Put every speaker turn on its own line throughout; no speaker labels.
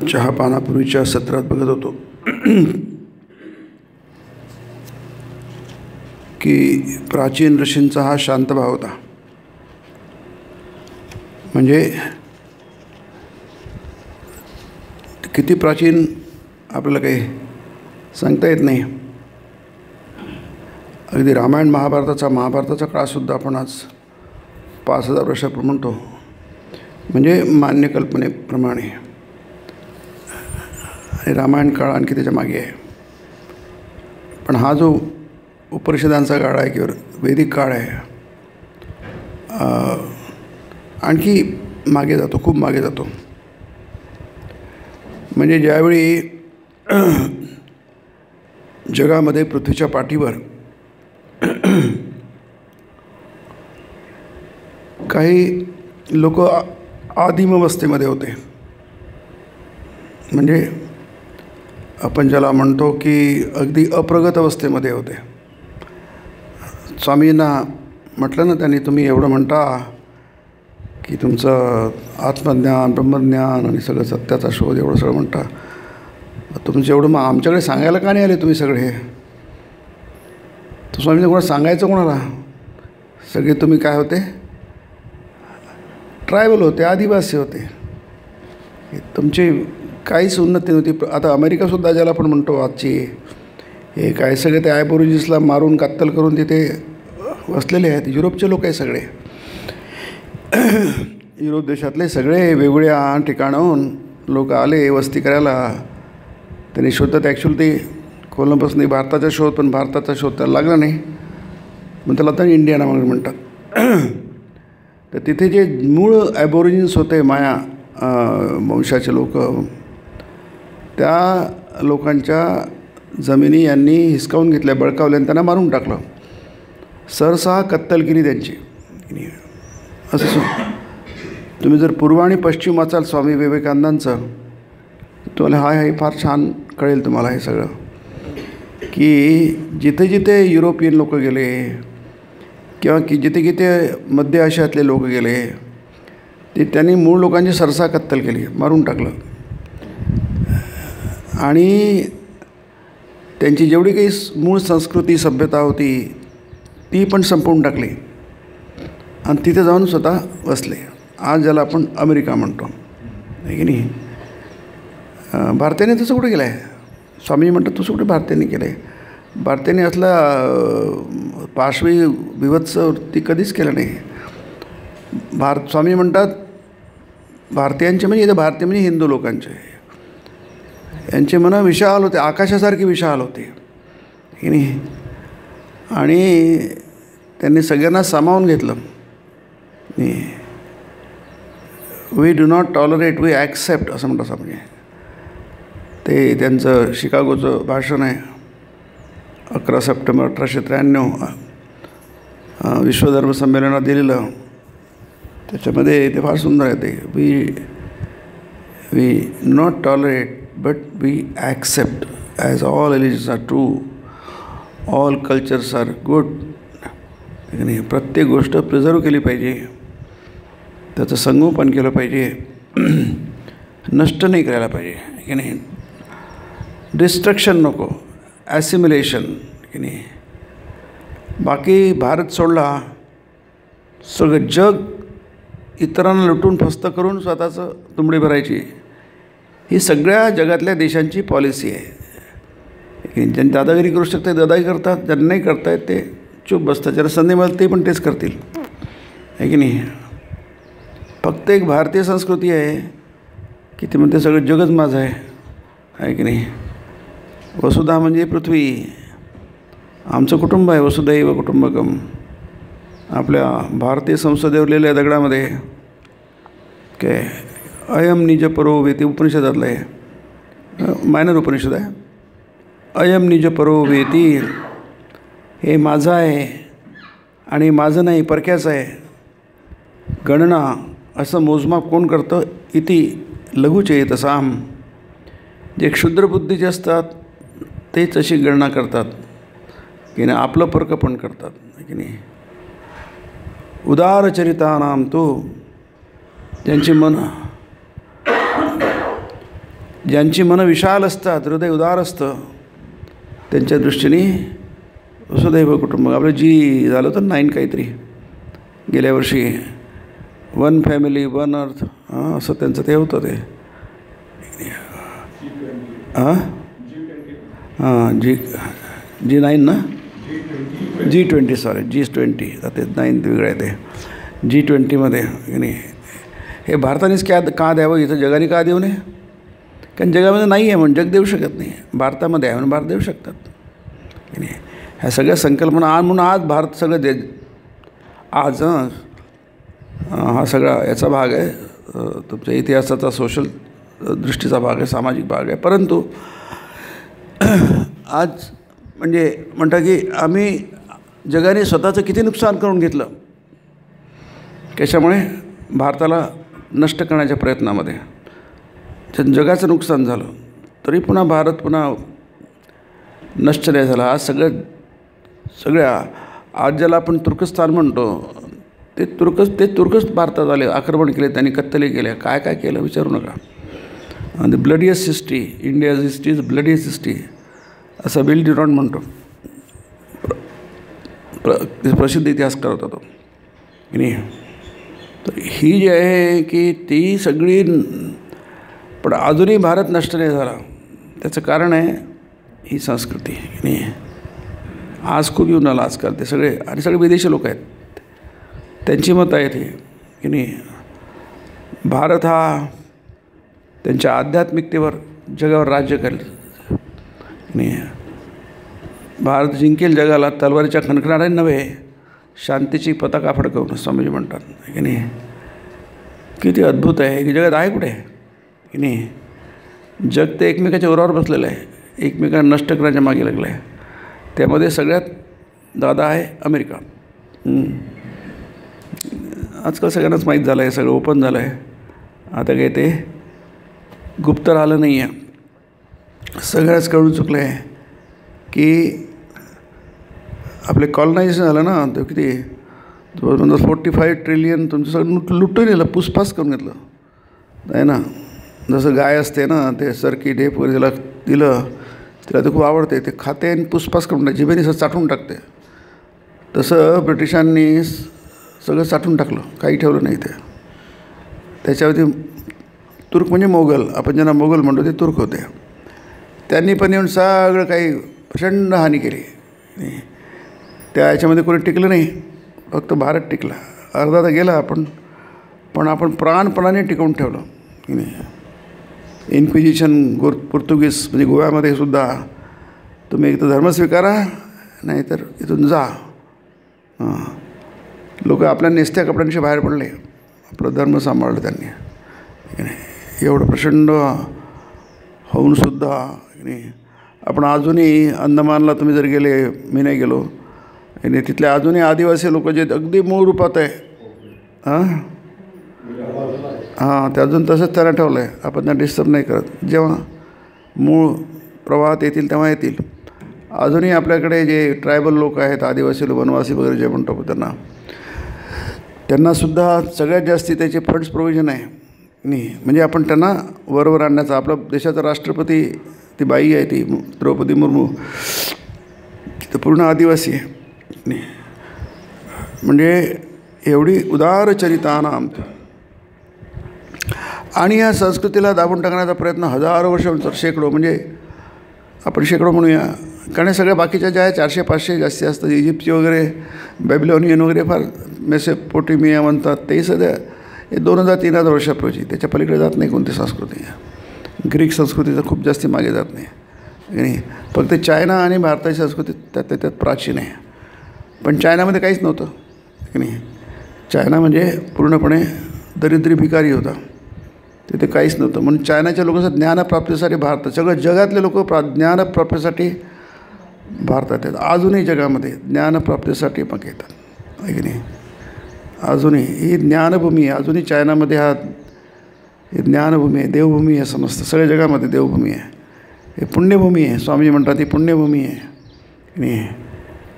चहापानापूर्वीच्या सत्रात बघत होतो की प्राचीन ऋषींचा हा शांतभाव होता. म्हणजे किती प्राचीन आपल्याला काही सांगता येत नाही. अगदी रामायण महाभारताचा काळसुद्धा आपण आज 5000 वर्षापूर्वी म्हणतो, म्हणजे मान्य कल्पनेप्रमाणे. आणि रामायण काळ आणखी त्याच्या मागे आहे. पण हा जो उपनिषदांचा काळ आहे किंवा वैदिक काळ आहे, आणखी मागे जातो, खूप मागे जातो. म्हणजे ज्यावेळी जगामध्ये पृथ्वीच्या पाठीवर काही लोक आदिम अवस्थेमध्ये होते, म्हणजे आपण ज्याला म्हणतो की अगदी अप्रगत अवस्थेमध्ये होते. स्वामींना म्हटलं ना त्यांनी, तुम्ही एवढं म्हणता की तुमचं आत्मज्ञान, ब्रह्मज्ञान आणि सगळं सत्याचा शोध एवढं सगळं म्हणता, तुमचं एवढं मग आमच्याकडे सांगायला का नाही आले तुम्ही सगळे? तर स्वामींना कोणाला सांगायचं कोणाला? सगळे तुम्ही काय होते? ट्रायबल होते, आदिवासी होते. तुमची काहीच उन्नती नव्हती. आता अमेरिकासुद्धा ज्याला आपण म्हणतो आजची, हे काय सगळे ते ॲबोरिजिन्सला मारून कत्तल करून तिथे वसलेले आहेत. युरोपचे लोक आहे सगळे. युरोप देशातले सगळे वेगवेगळ्या ठिकाणाहून लोक आले वस्ती करायला. त्यांनी शोधतात. ॲक्च्युअली ते कोलंबसने भारताचा शोध, पण भारताचा शोध त्याला लागला नाही, मग त्याला आता इंडियाना म्हणतात. तर तिथे जे मूळ ॲबोरिजिन्स होते, माया वंशाचे लोक, त्या लोकांच्या जमिनी यांनी हिसकावून घेतल्या, बळकावल्या आणि त्यांना मारून टाकलं. सरसहा कत्तल केली त्यांची. असं तुम्ही जर पूर्व आणि पश्चिम वाचाल स्वामी विवेकानंदांचं, तुम्हाला हे फार छान कळेल तुम्हाला हे सगळं, की जिथे जिथे युरोपियन लोक गेले किंवा की जिथे जिथे मध्य आशियातले लोक गेले, ते त्यांनी मूळ लोकांची सरसा कत्तल केली, मारून टाकलं. आणि त्यांची जेवढी काही मूळ संस्कृती सभ्यता होती ती पण संपवून टाकली आणि तिथे जाऊन स्वतः वसले. आज ज्याला आपण अमेरिका म्हणतो, आहे की नाही? भारतीयाने तसं कुठे केलं आहे? स्वामी म्हणतात तसं कुठे भारतीयांनी केलं आहे? भारतीयांनी असला पाशवी विभत्स ती कधीच केलं नाही. स्वामी म्हणतात भारतीयांचे म्हणजे इथं भारतीय म्हणजे हिंदू लोकांचे, यांचे मन विशाल होते, आकाशासारखे विशाल होते, की नाही? आणि त्यांनी सगळ्यांना सामावून घेतलं. We do not tolerate, we accept असं म्हणतात स्वामी. ते त्यांचं शिकागोचं भाषण आहे, 11 सप्टेंबर 1893 विश्वधर्म संमेलनात दिलेलं. त्याच्यामध्ये ते फार सुंदर आहे. ते we not tolerate but we accept as all religions are true, all cultures are good. प्रत्येक गोष्ट प्रिझर्व केली पाहिजे, त्याचं संगोपन केलं पाहिजे, नष्ट नाही करायला पाहिजे, की नाही? डिस्ट्रक्शन नको, ॲसिम्युलेशन, की नाही? बाकी भारत सोडला, सगळं जग इतरांना लुटून फस्त करून स्वतःचं तुंबडी भरायची, ही सगळ्या जगातल्या देशांची पॉलिसी आहे. ज्यांनी दादागिरी करू शकते दादागिरी करतात, ज्यांना नाही करतायत ते चूप बसतात. ज्याला संधी मिळेल ते पण तेच करतील, आहे की नाही? फक्त एक भारतीय संस्कृती आहे की ती म्हणते सगळं जगच माझं आहे की नाही? वसुधा म्हणजे पृथ्वी, आमचं कुटुंब आहे, वसुधैव कुटुंबकम. आपल्या भारतीय संसदेवर लिहिलेल्या दगडामध्ये काय अयम निज परो वेती, उपनिषदातलं आहे, मायनर उपनिषद आहे. अयम निज परो वेती, हे माझं आहे आणि माझं नाही, परक्याचं आहे. गणना, असं मोजमाप कोण करतं? इति लघुचेतसाम, जे क्षुद्रबुद्धीचे असतात तेच अशी गणना करतात, की नाही? आपलं परक पण करतात, की नाही? उदारचरितानाम तो, ज्यांची मन ज्यांची मनं विशाल असतात, हृदय उदार असतं, त्यांच्या दृष्टीने वसुधैव कुटुंबकम. आपलं जी झालं होतं 9 काहीतरी गेल्या वर्षी, 1 फॅमिली 1 अर्थ, असं त्यांचं ते होतं ते. G9 ना, G20 सॉरी, G20 ते 9 वेगळं आहे ते. G20मध्ये की नाही, हे भारतानेच का द्यावं, इथं जगाने का देऊ नये? कारण जगामध्ये नाही आहे म्हणून जग देऊ शकत नाही, भारतामध्ये आहे म्हणून भारत देऊ शकतात की नाही. ह्या सगळ्या संकल्पना म्हणून आज भारत सगळं आज हा सगळा याचा भाग आहे, तुमच्या इतिहासाचा, सोशल दृष्टीचा भाग आहे, सामाजिक भाग आहे. परंतु आज म्हणजे म्हणता की आम्ही जगाने स्वतःचं किती नुकसान करून घेतलं कशामुळे, भारताला नष्ट करण्याच्या प्रयत्नामध्ये जगाचं नुकसान झालं. तरी पुन्हा भारत पुन्हा नष्ट नाही झाला. आज सगळ्या आज ज्याला आपण तुर्कस्तान म्हणतो, ते तुर्कच भारतात आले, आक्रमण केले, त्यांनी कत्तली केल्या, काय काय केलं विचारू नका. The bloodiest history, India's history is bloodiest history, असं विल ड्युरॉन्ट म्हणतो, प्रसिद्ध इतिहासकार होता तो की नाही. तर ही जी आहे की ती सगळी, पण अजूनही भारत नष्ट नाही झाला. त्याचं कारण आहे ही संस्कृती की नाही. आज खूप येऊन आला आजकाल ते सगळे, आणि सगळे विदेशी लोक आहेत, त्यांची मतं आहेत हे की नाही. भारत हा त्यांच्या आध्यात्मिकतेवर जगावर राज्य करेल नाही. भारत जिंकेल जगाला तलवारीच्या खणखणाऱ्या नव्हे, शांतीची पताका फडकवून, स्वामीजी म्हणतात की नाही. किती अद्भुत आहे की जगात आहे कुठे की नाही. जग ते एकमेकाच्या उरावर बसलेलं आहे, एकमेकांना नष्ट करण्याच्या मागे लागलं आहे. त्यामध्ये सगळ्यात दादा आहे अमेरिका. आजकाल सगळ्यांनाच माहीत झालं आहे, सगळं ओपन झालं आहे. आता काही ते गुप्त राहिलं नाही आहे, सगळ्याच कळून चुकलं आहे की आपले कॉलनायझेशन झालं ना, तर किती 45 ट्रिलियन तुमचं सगळं लुटून नेलं, पुसपास करून घेतलं आहे ना. जसं गाय असते ना, ते सरकी ढेप वगैरे तिला दिलं, तिला ते खूप आवडते, ते खाते आणि पुसपास करून टाकते, जिभेने असं चाटून टाकते. तसं ब्रिटिशांनी सगळं चाटून टाकलं, काही ठेवलं नाही. ते त्याच्यावरती तुर्क म्हणजे मोगल, आपण ज्यांना मोगल म्हणतो ते तुर्क होते. त्यांनी पण येऊन सगळं काही प्रचंड हानी केली. त्या याच्यामध्ये कोणी टिकलं नाही, फक्त भारत टिकला. अर्धा तर गेला पण आपण प्राणपणाने टिकवून ठेवलं की नाही. इन्क्विजिशन पोर्तुगीज म्हणजे गोव्यामध्ये सुद्धा तुम्ही एक तर धर्म स्वीकारा, नाहीतर इथून जा. लोक आपल्या नेसत्या कपड्यांशी बाहेर पडले, आपलं धर्म सांभाळलं त्यांनी की नाही. एवढं प्रचंड होऊनसुद्धा की नाही. आपण अजूनही अंदमानला तुम्ही जर गेले, मी नाही गेलो, आणि तिथले अजूनही आदिवासी लोक जे अगदी मूळ रूपात आहे, ते अजून तसंच त्यांना ठेवलं आहे. आपण त्यांना डिस्टर्ब नाही करत. जेव्हा मूळ प्रवाहात येतील तेव्हा येतील. अजूनही आपल्याकडे जे ट्रायबल लोक आहेत, आदिवासी लोक, वनवासी वगैरे जे म्हणतो, त्यांनासुद्धा सगळ्यात जास्ती त्याचे फंड्स प्रोव्हिजन आहे नाही. म्हणजे आपण त्यांना वरवर आणण्याचा, आपला देशाचा राष्ट्रपती ती बाई आहे, ती द्रौपदी मुर्मू, तर पूर्ण आदिवासी आहे नाही. म्हणजे एवढी उदार चरितानाम. आणि या संस्कृतीला दाबून टाकण्याचा प्रयत्न हजारो वर्षांचा, शेकडो, म्हणजे आपण शेकडो म्हणूया, कारण सगळ्या बाकीच्या ज्या 400-500 जास्ती असतात, इजिप्तची वगैरे, बॅबिलॉनियन वगैरे, फार मेसोपोटेमिया म्हणतात, ते सध्या हे 2000-3000 वर्षापूर्वीची, त्याच्या पलीकडे जात नाही कोणती संस्कृती. ग्रीक संस्कृतीचं खूप जास्ती मागे जात नाही. फक्त चायना आणि भारताची संस्कृती त्यात प्राचीन आहे. पण चायनामध्ये काहीच नव्हतं की नाही. चायना म्हणजे पूर्णपणे दरिद्री भिकारी होता, तिथे काहीच नव्हतं. म्हणून चायनाच्या लोकांचं ज्ञानप्राप्तीसाठी भारतात, सगळं जगातले लोक ज्ञानप्राप्तीसाठी भारतात आहेत. अजूनही जगामध्ये ज्ञानप्राप्तीसाठी मग येतात आहे की नाही. अजूनही ही ज्ञानभूमी आहे. अजूनही चायनामध्ये ही ज्ञानभूमी आहे, देवभूमी आहे समजतं. सगळ्या जगामध्ये देवभूमी आहे, हे पुण्यभूमी आहे. स्वामीजी म्हणतात ही पुण्यभूमी आहे की नाही.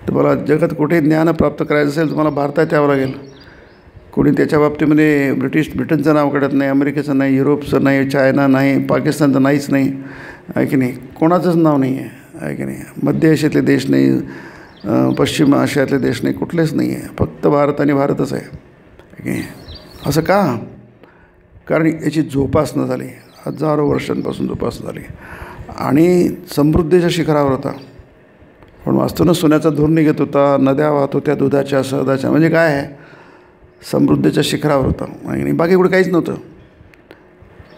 तुम्हाला जगात कुठे ज्ञान प्राप्त करायचं असेल, तुम्हाला भारतात यावं लागेल. कोणी त्याच्या बाबतीमध्ये ब्रिटनचं नाव काढत नाही, अमेरिकेचं नाही, युरोपचं नाही, चायना नाही, पाकिस्तानचं नाहीच नाही, आहे की नाही, कोणाचंच नाव नाही आहे की नाही, मध्य एशियातले देश नाही, पश्चिम आशियातले देश नाही, कुठलेच नाही आहे, फक्त भारत आणि भारतच आहे की नाही. असं का? कारण याची जोपासना झाली, हजारो वर्षांपासून जोपासना झाली आणि समृद्धीच्या शिखरावर होता. पण वास्तवनं सोन्याचा धूर निघत होता, नद्या वाहत होत्या दुधाच्या शहदाच्या, म्हणजे काय आहे, समृद्धीच्या शिखरावर होता आणि बाकी कुठे काहीच नव्हतं.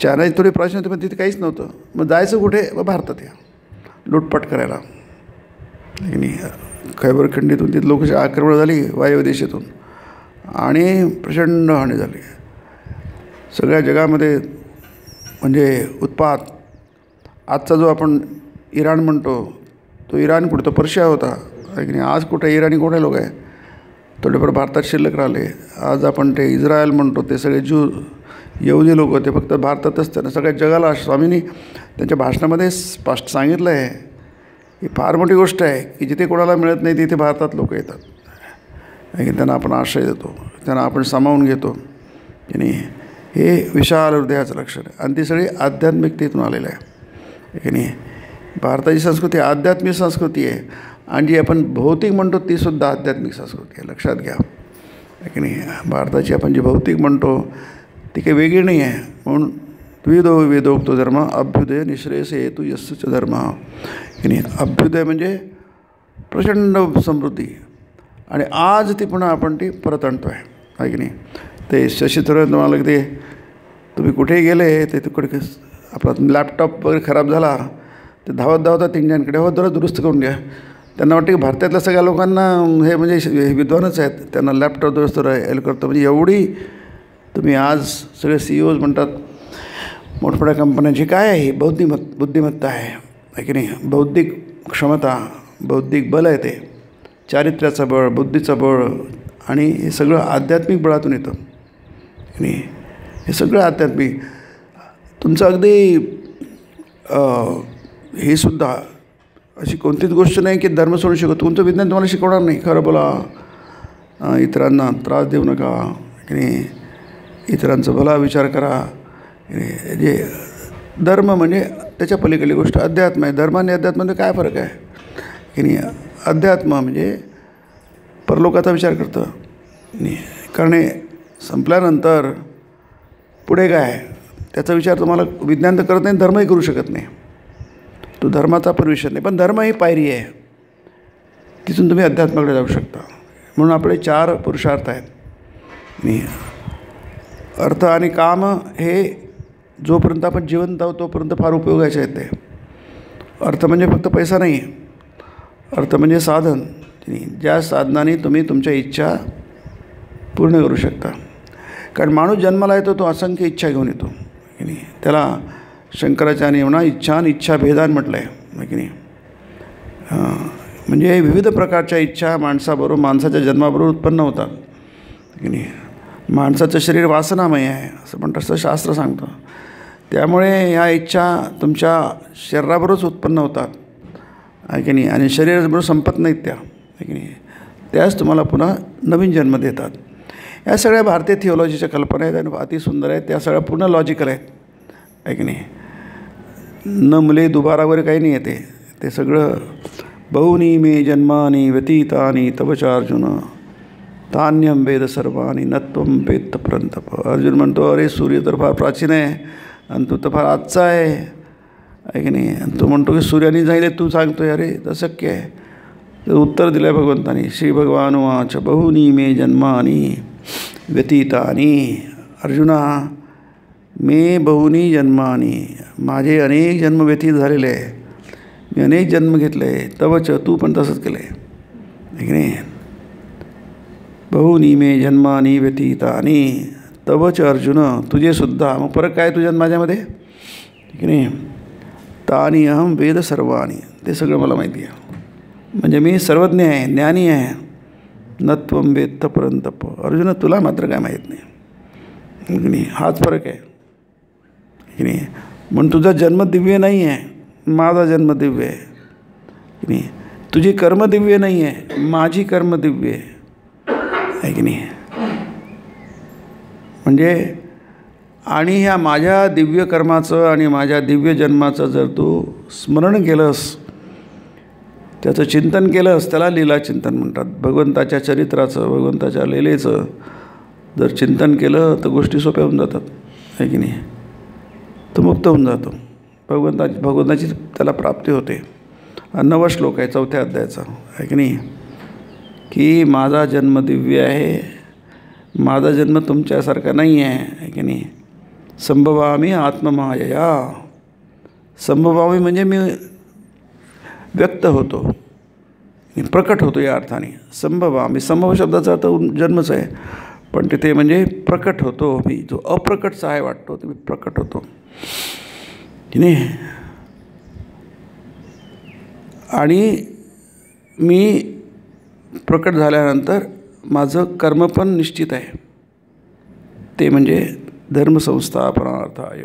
चायना थोडी प्राचीन होती पण तिथे काहीच नव्हतं. मग जायचं कुठे? भारतात या लुटपाट करायला की नाही. खैबर खंडीतून तिथे लोकांची आक्रमणं झाली वायव्य दिशेतून आणि प्रचंड हानी झाली. सगळ्या जगामध्ये म्हणजे उत्पात. आजचा जो आपण इराण म्हणतो तो इराण कुठं, तो पर्शिया होता की नाही. आज कुठे इराणी कुठे लोक आहे, थोडेफार भारतात शिल्लक राहिले. आज आपण ते इस्रायल म्हणतो, ते सगळे यहुदी लोक होते, फक्त भारतातच त्यांना सगळ्या जगाला स्वामींनी त्यांच्या भाषणामध्ये स्पष्ट सांगितलं आहे ही फार मोठी गोष्ट आहे की जिथे कोणाला मिळत नाही तिथे भारतात लोक येतात आणि त्यांना आपण आश्रय देतो, त्यांना आपण सामावून घेतो की नाही. हे विशाल हृदयाचं लक्षण आहे आणि ती सगळी आध्यात्मिकतेतून आलेलं आहे की नाही. भारताची संस्कृती आध्यात्मिक संस्कृती आहे आणि जी आपण भौतिक म्हणतो तीसुद्धा आध्यात्मिक संस्कृती आहे, लक्षात घ्या की नाही. भारताची आपण जी भौतिक म्हणतो ती काही वेगळी नाही आहे. म्हणून द्विधो वेदोक्तो धर्म अभ्युदय निःश्रेयसे हेतू यस्सुच धर्म की नाही. अभ्युदय म्हणजे प्रचंड समृद्धी आणि आज ती पुन्हा आपण ती परत आणतो आहे की नाही. ते शशी थरूर तुम्हाला ते तुम्ही कुठेही गेले ते तिकडे आपला लॅपटॉप वगैरे खराब झाला ते धावत धावतात इंडियनकडे, हो जरा दुरुस्त करून घ्या. त्यांना वाटतं की भारतातल्या सगळ्या लोकांना हे म्हणजे विद्वानच आहेत, त्यांना लॅपटॉप दुरुस्त राहील करतो. म्हणजे एवढी तुम्ही आज सगळे CEOज म्हणतात मोठमोठ्या कंपन्यांची काय आहे बुद्धिमत्ता आहे की नाही. बौद्धिक क्षमता, बौद्धिक बल आहे, ते चारित्र्याचं बळ, बुद्धीचं बळ आणि हे सगळं आध्यात्मिक बळातून येतं आणि हे सगळं आध्यात्मिक. तुमचं अगदी हे सुद्धा अशी कोणतीच गोष्ट नाही की धर्म सोडून शिकवतो. तुमचं विज्ञान तुम्हाला शिकवणार नाही, खरं बोला, इतरांना त्रास देऊ नका की नाही, इतरांचा भला विचार करा. जे धर्म म्हणजे त्याच्या पलीकडली गोष्ट अध्यात्म आहे. धर्म आणि अध्यात्मामध्ये काय फरक आहे की नाही. अध्यात्म म्हणजे परलोकाचा विचार करतं नाही, कारण संपल्यानंतर पुढे काय त्याचा विचार तुम्हाला विज्ञान तर करत नाही, धर्मही करू शकत नाही. तो धर्माचा पण विषय नाही, पण धर्म ही पायरी आहे, तिथून तुम्ही अध्यात्माकडे जाऊ शकता. म्हणून आपले 4 पुरुषार्थ आहेत आणि अर्थ आणि काम हे जोपर्यंत आपण जिवंत आहोत तोपर्यंत फार उपयोगाचे आहेत. ते अर्थ म्हणजे फक्त पैसा नाही, अर्थ म्हणजे साधन, ज्या साधनाने तुम्ही तुमच्या इच्छा पूर्ण करू शकता. कारण माणूस जन्माला येतो तो असंख्य इच्छा घेऊन येतो की नाही. त्याला शंकराचार्य म्हणा इच्छा आणि इच्छाभेदान म्हटलं आहे की नाही. म्हणजे विविध प्रकारच्या इच्छा माणसाच्या जन्माबरोबर उत्पन्न होतात की नाही. माणसाचं शरीर वासनामय आहे असं म्हणतं, असं शास्त्र सांगतं. त्यामुळे ह्या इच्छा तुमच्या शरीराबरोबरच उत्पन्न होतात आहे की नाही आणि शरीराबरोबर संपत नाहीत त्या आहे की नाही. त्याच तुम्हाला पुन्हा नवीन जन्म देतात. या सगळ्या भारतीय थिओलॉजीच्या कल्पना आहेत आणि अतिसुंदर आहेत. त्या सगळ्या पूर्ण लॉजिकल आहेत आहे की नाही. न मुले दुबारा वगैरे काही नाही येते, ते सगळं बहुनी मे जन्मानी व्यतीतानी तवचा अर्जुन तान्यम वेद सर्वानी नत्वम वेत्त परंतप. अर्जुन म्हणतो अरे सूर्य तर फार प्राचीन आहे आणि तू तर फार आजचा आहे की नाही. आणि तू म्हणतो की सूर्याने जाईल तू सांगतोय अरे तर शक्य आहे. तर उत्तर दिलं आहे भगवंतानी. श्री भगवान वाच बहुनी मे जन्मानी व्यतीतानी. अर्जुना मे बहुनी जन्मानी, माझे अनेक जन्म व्यतीत झालेले आहे, मी अनेक जन्म घेतले. तवच तू पण तसंच केलं आहे की नाही. बहुनी मे जन्मानी व्यतीतानी तवच अर्जुन, तुझेसुद्धा. मग फरक काय तुझ्या माझ्यामध्ये की नाही. तानी अहम वेद सर्वानी, ते सगळं मला माहिती आहे. म्हणजे मी सर्वज्ञ आहे, ज्ञानी आहे. नत्वम वेत्त परंतप. अर्जुन तुला मात्र काय माहीत नाही की नाही. हाच फरक आहे की नाही. म्हणून तुझा जन्म दिव्य नाही आहे, माझा जन्म दिव्य आहे की नाही. तुझी कर्म दिव्य नाही आहे, माझी कर्म दिव्य आहे की नाही. म्हणजे आणि ह्या माझ्या दिव्य कर्माचं आणि माझ्या दिव्य जन्माचं जर तू स्मरण केलंस, त्याचं चिंतन केलंस, त्याला लीला चिंतन म्हणतात. भगवंताच्या चरित्राचं, भगवंताच्या लीलेचं जर चिंतन केलं तर गोष्टी सोप्या होऊन जातात, आहे की नाही. तो मुक्त होऊन जातो, भगवंताची त्याला प्राप्ती होते. 9वा श्लोक आहे 4थ्या अध्यायाचा, आहे की नाही, की माझा जन्म दिव्य आहे, माझा जन्म तुमच्यासारखा नाही आहे की नाही. संभवामी आत्ममायया. संभवामी म्हणजे मी व्यक्त होतो, प्रकट होतो या अर्थाने. संभवामी, संभव शब्दाचा अर्थ जन्मच आहे, पण तिथे म्हणजे प्रकट होतो मी. जो अप्रकटचा आहे वाटतो तो मी प्रकट होतो की नाही. आणि मी प्रकट झाल्यानंतर माझं कर्म पण निश्चित आहे, ते म्हणजे धर्मसंस्थापनार्थाय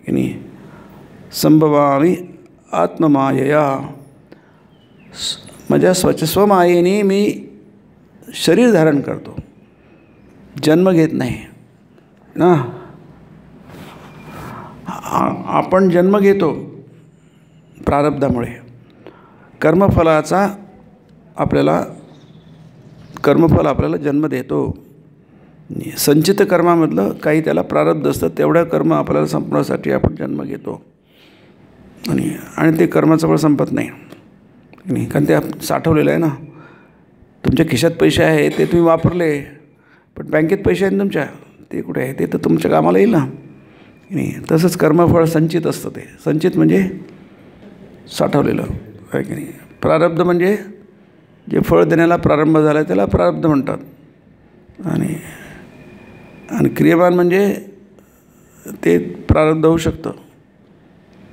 की नाही. संभवामी आत्ममायया. माझ्या स्वमायेने मी शरीर धारण करतो, जन्म घेत नाही ना. आपण जन्म घेतो प्रारब्धामुळे. कर्मफल आपल्याला जन्म देतो. संचित कर्मामधलं काही त्याला प्रारब्ध असतं, तेवढं कर्म आपल्याला संपण्यासाठी आपण जन्म घेतो. आणि ते कर्माचं फळ संपत नाही, कारण ते साठवलेलं आहे ना. तुमच्या खिशात पैसे आहे ते तुम्ही वापरले, पण बँकेत पैसे आहेत तुमच्या, ते कुठे आहे, ते तर तुमच्या कामाला येईल ना. नाही, तसंच कर्मफळ संचित असतं. ते संचित म्हणजे साठवलेलं, आहे की नाही. प्रारब्ध म्हणजे जे फळ देण्याला प्रारंभ झाला त्याला प्रारब्ध म्हणतात. आणि क्रियमान म्हणजे ते प्रारब्ध होऊ शकतं,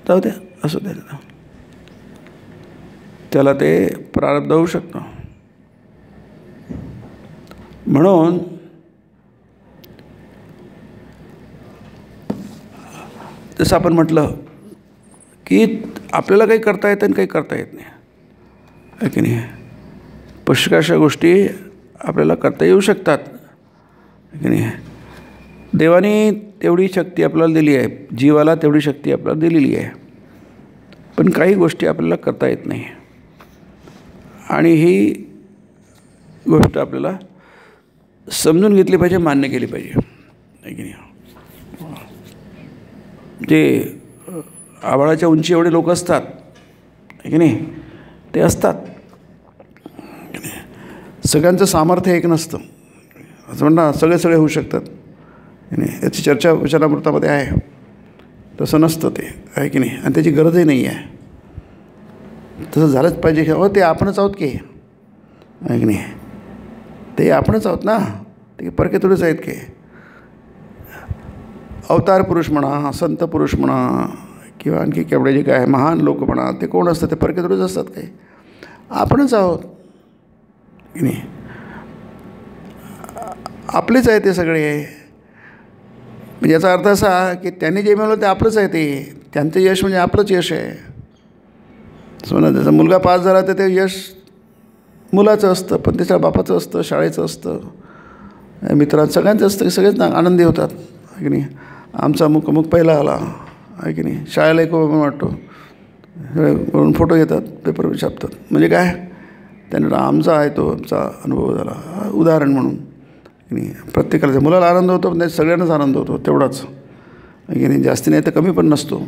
जाऊ द्या, असू द्या, त्याला ते प्रारब्ध होऊ शकतं. म्हणून जसं आपण म्हटलं की आपल्याला काही करता येतं आणि काही करता येत नाही, आहे की नाही. पुष्कळशा गोष्टी आपल्याला करता येऊ शकतात, आहे की नाही. देवाने तेवढी शक्ती आपल्याला दिली आहे, जीवाला तेवढी शक्ती आपल्याला दिलेली आहे, पण काही गोष्टी आपल्याला करता येत नाही. आणि ही गोष्ट आपल्याला समजून घेतली पाहिजे, मान्य केली पाहिजे, आहे की नाही. जे आभाळाच्या उंची एवढे लोक असतात, आहे की नाही, ते असतात. सगळ्यांचं सामर्थ्य एक नसतं, असं म्हणणं सगळे होऊ शकतात, याची चर्चा वचनामृतामध्ये आहे. तसं नसतं ते, आहे की नाही. आणि त्याची गरजही नाही आहे. तसं झालंच पाहिजे की हो ते आपणच आहोत की, आहे की नाही. ते आपणच आहोत ना, ते परके थोडेच आहेत की. अवतार पुरुष म्हणा, संत पुरुष म्हणा, किंवा आणखी केवढे जे काय महान लोक म्हणा, ते कोण असतात, ते परके थोडेच असतात काही, आपणच आहोत की नाही. आपलेच आहे ते सगळे. म्हणजे याचा अर्थ असा की त्यांनी जे मिळवलं ते आपलंच आहे, ते त्यांचं यश म्हणजे आपलंच यश आहे. समजा त्याचा मुलगा पास झाला तर ते यश मुलाचं असतं, पण त्याच्या बापाचं असतं, शाळेचं असतं, मित्रांचं, सगळ्यांचं असतं. सगळेच ना आनंदी होतात, आहे की नाही. आमचा अमुक पहिला आला, आहे की नाही. शाळेला एक वाटतो, म्हणून फोटो घेतात, पेपर छापतात. म्हणजे काय, त्यांना आमचा आहे तो आमचा अनुभव झाला, उदाहरण म्हणून, की नाही. प्रत्येकाला मुलाला आनंद होतो, पण सगळ्यांनाच आनंद होतो तेवढाच, आहे की नाही. जास्ती नाही तर कमी पण नसतो,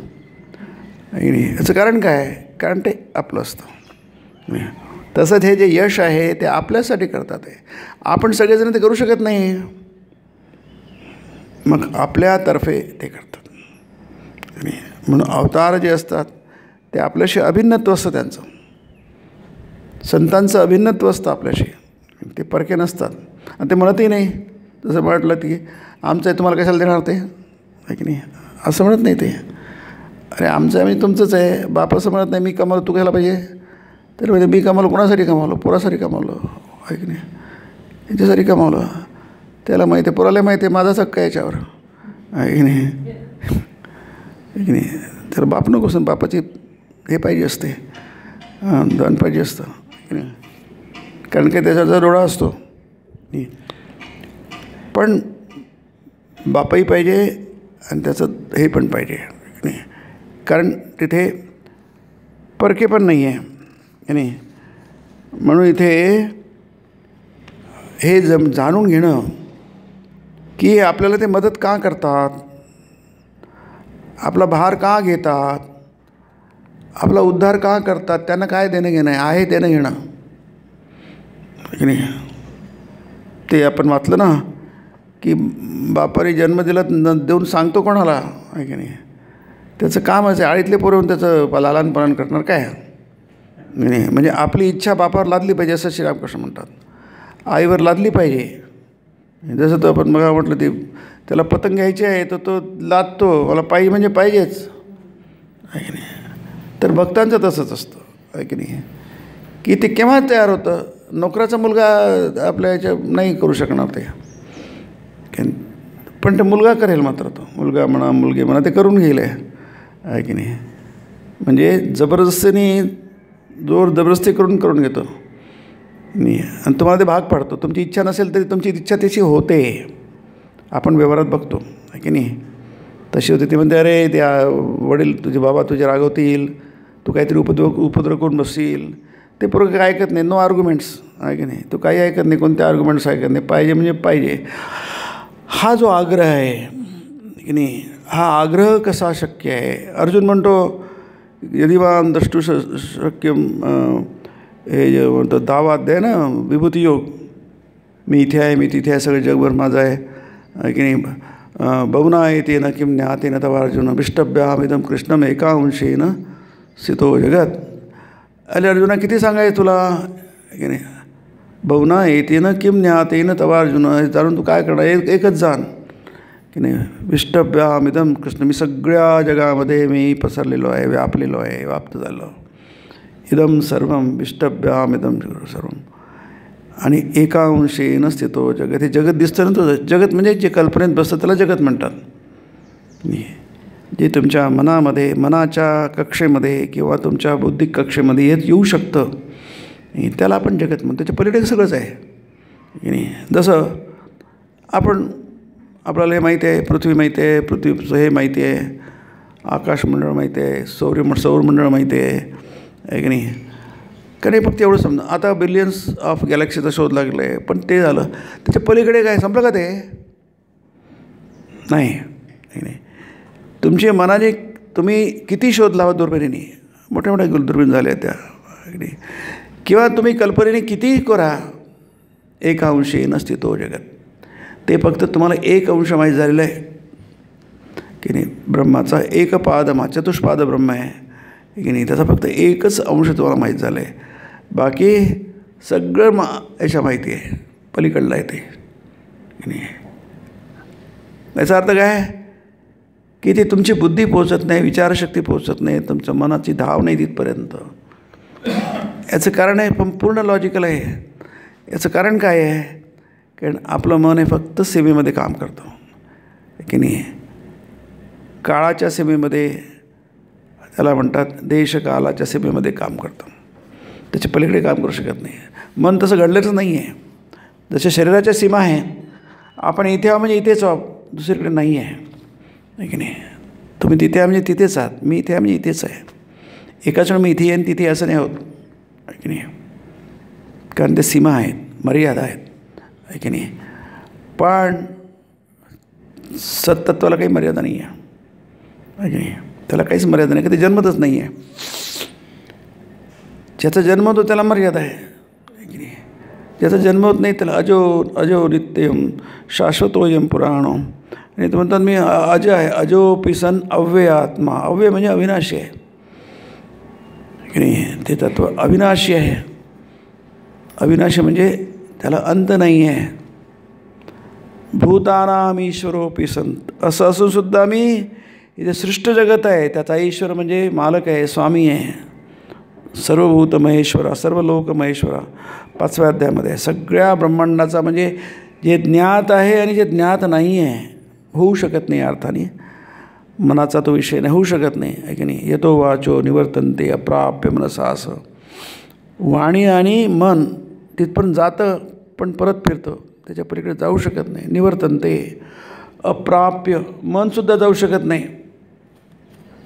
आहे की नाही. याचं कारण काय आहे, कारण ते आपलं असतं. तसंच हे जे यश आहे ते आपल्यासाठी करतात आहे. आपण सगळेजण ते करू शकत नाही, मग आपल्यातर्फे ते करतात. म्हणून अवतार जे असतात ते आपल्याशी अभिन्नत्व असतं त्यांचं. संतांचं अभिन्नत्व असतं आपल्याशी, ते परके नसतात. आणि ते म्हणतही नाही, जसं म्हटलं की आमचं आहे तुम्हाला कशाला देणार ते, आहे की नाही. असं म्हणत नाही ते. अरे आमचं आहे म्हणजे तुमचंच आहे. बाप असं म्हणत नाही मी कमावलं तू घ्यायला पाहिजे, तर म्हणजे मी कमावलं कोणासाठी कमावलं, पोरासाठी कमावलं, आहे की नाही. याच्यासाठी कमावलं, त्याला माहिती आहे, पोराला माहिती आहे माझाच हक्क आहे याच्यावर, आहे की नाही. आहे की नाही. तर बाप नको असं, बापाची हे पाहिजे असते, दान पाहिजे असतं, कारण की त्याचा डोळा असतो. पण बापही पाहिजे आणि त्याचं हे पण पाहिजे नाही, कारण तिथे परके पण नाही आहे नाही. म्हणून इथे हे जाणून घेणं की आपल्याला ते मदत का करतात, आपला भार का घेतात, आपला उद्धार का करतात, त्यांना काय देणं घेणं आहे देणं घेणं की नाही. ते आपण वाचलं ना की बापाने जन्म दिला देऊन सांगतो कोणाला आहे की नाही. त्याचं कामच आहे, आळीतले पोरवून त्याचं लालनपालन करणार काय नाही. म्हणजे आपली इच्छा बापावर लादली पाहिजे असं श्रीरामकृष्ण म्हणतात. आईवर लादली पाहिजे. जसं तो आपण मग म्हटलं ते त्याला पतंग घ्यायची आहे तर तो लादतो, मला पाहिजे म्हणजे पाहिजेच आहे की नाही. तर भक्तांचं तसंच असतं आहे की नाही, की ते केव्हा तयार होतं. नोकराचा मुलगा आपल्या याच्या नाही करू शकणार ते, पण ते मुलगा करेल मात्र तो मुलगा म्हणा मुलगी म्हणा ते करून घेईल आहे की नाही. म्हणजे जबरदस्तीने जबरदस्ती करून घेतो नाही आणि तुम्हाला ते भाग पाडतो. तुमची इच्छा नसेल तरी तुमची इच्छा त्याची होते, आपण व्यवहारात बघतो आहे की नाही. तशी होते. ती म्हणते अरे त्या वडील तुझे बाबा तुझे रागवतील, तू काहीतरी उपद्रव करून बसशील. ते पोरगं काय ऐकत नाही, नो आर्ग्युमेंट्स आहे की नाही. तू काही ऐकत नाही, कोणते आर्ग्युमेंट्स ऐकत नाही, पाहिजे म्हणजे पाहिजे. हा जो आग्रह आहे की नाही, हा आग्रह कसा शक्य आहे. अर्जुन म्हणतो यदिवान द्रष्टू शक्यम, हे जे म्हणतो दावाध्याय ना विभूती योग, मी इथे आहे मी तिथे आहे सगळं जगभर माझं आहे की नाही. बहुना येते न किम ज्ञाते न तवा अर्जुन विष्टभ्यामिदम कृष्णम एकांशेन स्थितो जगत. अरे अर्जुना किती सांगायचं तुला की नाही. बहुना येते न किम ज्ञाते न तवा अर्जुन, जाणून तू काय करणार, एकच जाण की नाही. विष्टभ्यामिदम कृष्ण, मी सगळ्या जगामध्ये मी पसरलेलो आहे, व्यापलेलो आहे, व्याप्त झालो. इदम सर्वम विष्टभ्यामिदम सर्वम आणि एकांशेन स्थितो जगत. हे जगत दिसतं ना, तो जगत म्हणजे जे कल्पनेत बसतं त्याला जगत म्हणतात. जे तुमच्या मनामध्ये मनाच्या कक्षेमध्ये किंवा तुमच्या बौद्धिक कक्षेमध्ये येऊ शकतं त्याला आपण जगत म्हणतो. त्याच्या पलीकडे सगळंच आहे की नाही. जसं आपल्याला हे माहिती आहे, पृथ्वी माहिती आहे, पृथ्वीचं हे माहिती आहे, आकाशमंडळ माहिती आहे, सौरमंडळ माहिती आहे की नाही. का नाही फक्त एवढं समजा. आता बिलियन्स ऑफ गॅलेक्सीचा शोध लागला आहे, पण ते झालं. त्याच्या पलीकडे काय संपलं का ते नाही. तुमच्या मनाने तुम्ही किती शोध लावा दुर्बिणीने, मोठ्या मोठ्या दुर्बीण झाल्या त्या किंवा तुम्ही कल्पनेने कितीही करा, एक अंशी नसते तो जगत. ते फक्त तुम्हाला एक अंश माहीत झालेलं आहे की नाही. ब्रह्माचा एक पाद चतुष्पाद ब्रह्म आहे की नाही. त्याचा फक्त एकच अंश तुम्हाला माहीत झालं आहे, बाकी सगळं याच्या माहिती आहे, पलीकडलं आहे ते की नाही. याचा अर्थ काय की ते तुमची बुद्धी पोहोचत नाही, विचारशक्ती पोहोचत नाही, तुमच्या मनाची धाव नाही तिथपर्यंत. याचं कारण आहे पण पूर्ण लॉजिकल आहे. याचं कारण काय आहे, कारण आपलं मन हे फक्त सीमेमध्ये काम करतं की नाही. काळाच्या सीमेमध्ये, त्याला म्हणतात देशकालाच्या सीमेमध्ये काम करतं, त्याच्या पलीकडे काम करू शकत नाही. मन तसं घडलेलंच नाही आहे. जशा शरीराच्या सीमा आहे, आपण इथे आहो म्हणजे इथेच आहो, दुसरीकडे नाही आहे की नाही. तुम्ही तिथे आहे म्हणजे तिथेच आहात, मी इथे आहे म्हणजे इथेच आहे. एकाच वेळ मी इथे आणि तिथे असं नाही होत की नाही. कारण ते सीमा आहेत, मर्यादा आहेत की नाही. पण सत्तत्वाला काही मर्यादा नाही आहे की नाही. त्याला काहीच मर्यादा नाही, का ते जन्मतच नाही आहे. ज्याचा जन्म होतो त्याला मर्यादा आहे की नाही. ज्याचा जन्म होत नाही त्याला अजो नित्यम शाश्वतोयम पुराणो. आणि ते म्हणतात मी अजय आहे, अजोपी सन अव्यय आत्मा. अव्यय म्हणजे अविनाशी आहे की नाही. ते तत्व अविनाशी आहे. अविनाशी म्हणजे त्याला अंत नाही आहे. भूतानाम ईश्वरोपी संत. असं असूनसुद्धा मी इथे सृष्ट जगत आहे, त्याचा ईश्वर म्हणजे मालक आहे, स्वामी आहे. सर्वभूत महेश्वरा, सर्व लोक महेश्वरा 5व्या अध्यायामध्ये सगळ्या ब्रह्मांडाचा म्हणजे जे ज्ञात आहे आणि जे ज्ञात नाही आहे, होऊ शकत नाही. अर्थाने मनाचा तो विषय नाही, होऊ शकत नाही आहे की नाही. येतो वाचो निवर्तनते अप्राप्य मनसा. असं वाणी आणि मन तिथपर्यंत जातं पण परत फिरतं, त्याच्या पलीकडे जाऊ शकत नाही. निवर्तनते अप्राप्य, मनसुद्धा जाऊ शकत नाही.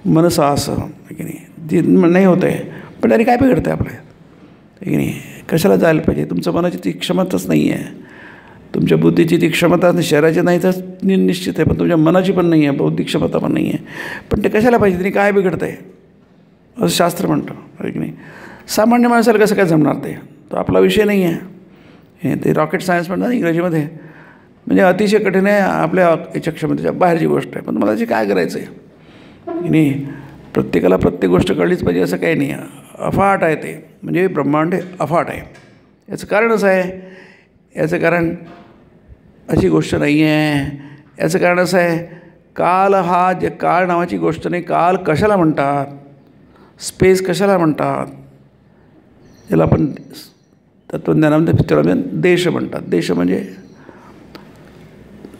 मनसा असं आहे की नाही, जे नाही होत आहे. पण त्याने काय बिघडतं आहे आपलं, आहे की नाही. कशाला जायला पाहिजे? तुमचं मनाची ती क्षमताच नाही आहे, तुमच्या बुद्धीची ती क्षमता शरीराची नाही तर निश्चित आहे, पण तुमच्या मनाची पण नाही आहे, बौद्धिक क्षमता पण नाही आहे. पण ते कशाला पाहिजे? त्यांनी काय बिघडतं आहे असं शास्त्र म्हणतं, आहे की नाही. सामान्य माणसाला कसं काय जमणार ते? तो आपला विषय नाही आहे. हे ते रॉकेट सायन्स म्हणतात इंग्रजीमध्ये, म्हणजे अतिशय कठीण आहे, आपल्या याच्या क्षमतेच्या बाहेरची गोष्ट आहे. पण मला जे काय करायचं आहे की नाही, प्रत्येकाला प्रत्येक गोष्ट कळलीच पाहिजे असं काही नाही आहे. अफाट आहे ते, म्हणजे ब्रह्मांड अफाट आहे. याचं कारण असं आहे, याचं कारण अशी गोष्ट नाही आहे. याचं कारण असं आहे, काल हा जे काळ नावाची गोष्ट नाही. काल कशाला म्हणतात, स्पेस कशाला म्हणतात, याला आपण तत्त्वज्ञानामध्ये त्याला देश म्हणतात. देश म्हणजे